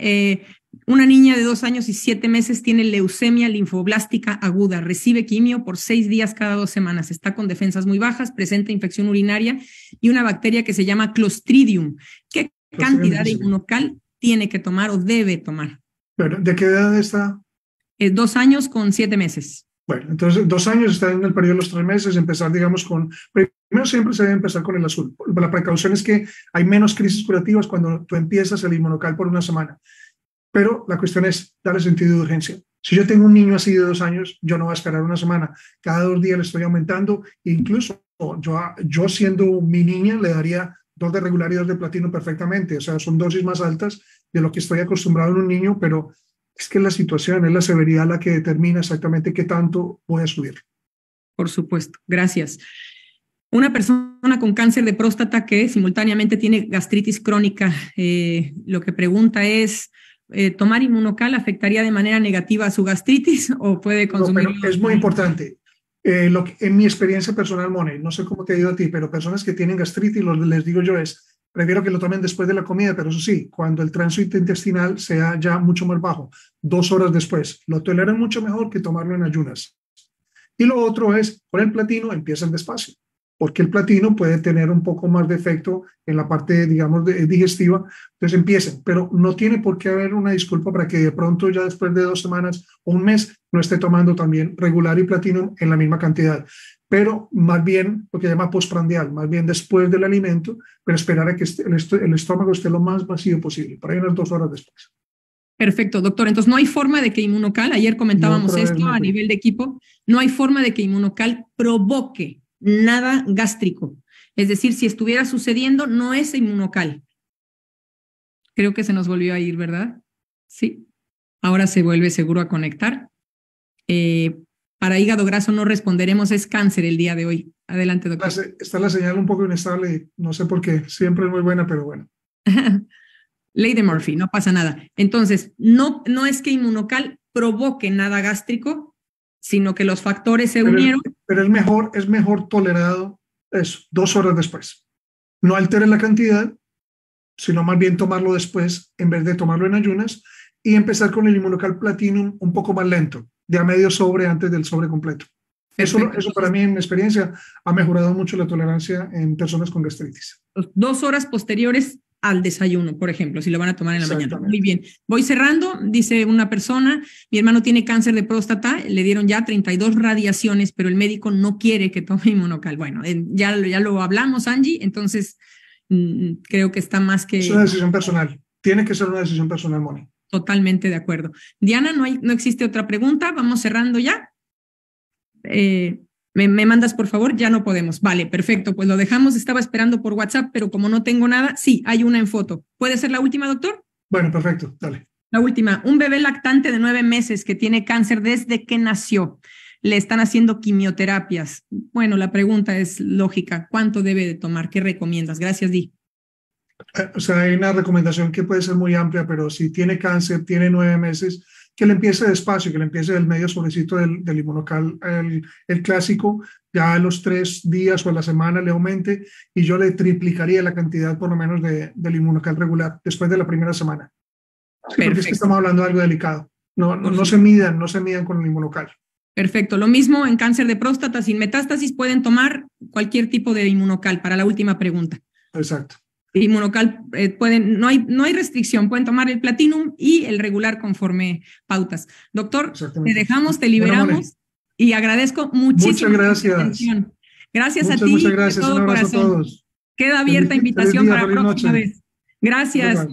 Una niña de 2 años y 7 meses tiene leucemia linfoblástica aguda, recibe quimio por 6 días cada 2 semanas, está con defensas muy bajas, presenta infección urinaria y una bacteria que se llama Clostridium. ¿Qué cantidad de Inmunocal tiene que tomar o debe tomar? Bueno, ¿de qué edad está? 2 años con 7 meses. Bueno, entonces 2 años está en el periodo de los 3 meses, empezar, digamos, primero siempre se debe empezar con el azul. La precaución es que hay menos crisis curativas cuando tú empiezas el Inmunocal por una semana. Pero la cuestión es darle sentido de urgencia. Si yo tengo un niño así de 2 años, yo no voy a esperar una semana. Cada 2 días le estoy aumentando. Incluso yo siendo mi niña le daría 2 de regular y 2 de platino perfectamente. O sea, son dosis más altas de lo que estoy acostumbrado en un niño, pero es que la situación, es la severidad la que determina exactamente qué tanto voy a subir. Por supuesto. Gracias. Una persona con cáncer de próstata que simultáneamente tiene gastritis crónica, lo que pregunta es, ¿tomar Inmunocal afectaría de manera negativa a su gastritis o puede consumir? No, pero es muy importante. En mi experiencia personal, Mone, no sé cómo te ha ido a ti, pero personas que tienen gastritis, les digo yo prefiero que lo tomen después de la comida, pero eso sí, cuando el tránsito intestinal sea ya mucho más bajo, 2 horas después, lo toleran mucho mejor que tomarlo en ayunas. Y lo otro es, con el platino empiezan despacio, porque el platino puede tener un poco más de efecto en la parte, digamos, digestiva, entonces empiecen, pero no tiene por qué haber una disculpa para que de pronto ya después de 2 semanas o un mes no esté tomando también regular y platino en la misma cantidad, pero más bien lo que se llama postprandial, más bien después del alimento, pero esperar a que el estómago esté lo más vacío posible, para unas 2 horas después. Perfecto, doctor. Entonces, no hay forma de que Inmunocal, ayer comentábamos esto a nivel de equipo, no hay forma de que Inmunocal provoque nada gástrico. Es decir, si estuviera sucediendo, no es Inmunocal. Creo que se nos volvió a ir, ¿verdad? Sí. Ahora se vuelve seguro a conectar. Para hígado graso no responderemos, es cáncer el día de hoy. Adelante, doctor. Está la señal un poco inestable, no sé por qué, siempre es muy buena, pero bueno. Ley de Murphy, no pasa nada. Entonces, no es que Inmunocal provoque nada gástrico, sino que los factores se unieron. Pero es mejor tolerado eso, 2 horas después. No altere la cantidad, sino más bien tomarlo después en vez de tomarlo en ayunas y empezar con el Inmunocal Platinum un poco más lento, de a medio sobre antes del sobre completo. Eso para mí, en mi experiencia, ha mejorado mucho la tolerancia en personas con gastritis. 2 horas posteriores al desayuno, por ejemplo, si lo van a tomar en la mañana. Muy bien. Voy cerrando, dice una persona, mi hermano tiene cáncer de próstata, le dieron ya 32 radiaciones, pero el médico no quiere que tome Inmunocal. Bueno, ya lo hablamos, Angie, entonces creo que está más que... Es una decisión personal, tiene que ser una decisión personal, Moni. Totalmente de acuerdo. Diana, no existe otra pregunta, vamos cerrando ya. ¿Me mandas, por favor? Ya no podemos. Vale, perfecto, pues lo dejamos. Estaba esperando por WhatsApp, pero como no tengo nada, sí, hay una en foto. ¿Puede ser la última, doctor? Bueno, perfecto, dale. La última, un bebé lactante de 9 meses que tiene cáncer desde que nació. Le están haciendo quimioterapias. Bueno, la pregunta es lógica. ¿Cuánto debe de tomar? ¿Qué recomiendas? Gracias, Di. O sea, hay una recomendación que puede ser muy amplia, pero si tiene cáncer, tiene 9 meses, que le empiece despacio, que le empiece del medio sobrecito del Inmunocal, el clásico, ya a los 3 días o a la semana le aumente y yo le triplicaría la cantidad por lo menos del Inmunocal regular después de la primera semana. Sí, porque es que estamos hablando de algo delicado. No se midan con el Inmunocal. Perfecto. Lo mismo en cáncer de próstata sin metástasis, pueden tomar cualquier tipo de Inmunocal para la última pregunta. Exacto. Inmunocal no hay restricción, pueden tomar el Platinum y el regular conforme pautas. Doctor, te dejamos, te liberamos y agradezco muchísimo. Muchas gracias. Gracias a ti. Muchas gracias. De todo Un abrazo corazón. a todos. Queda abierta invitación para próxima vez. Gracias.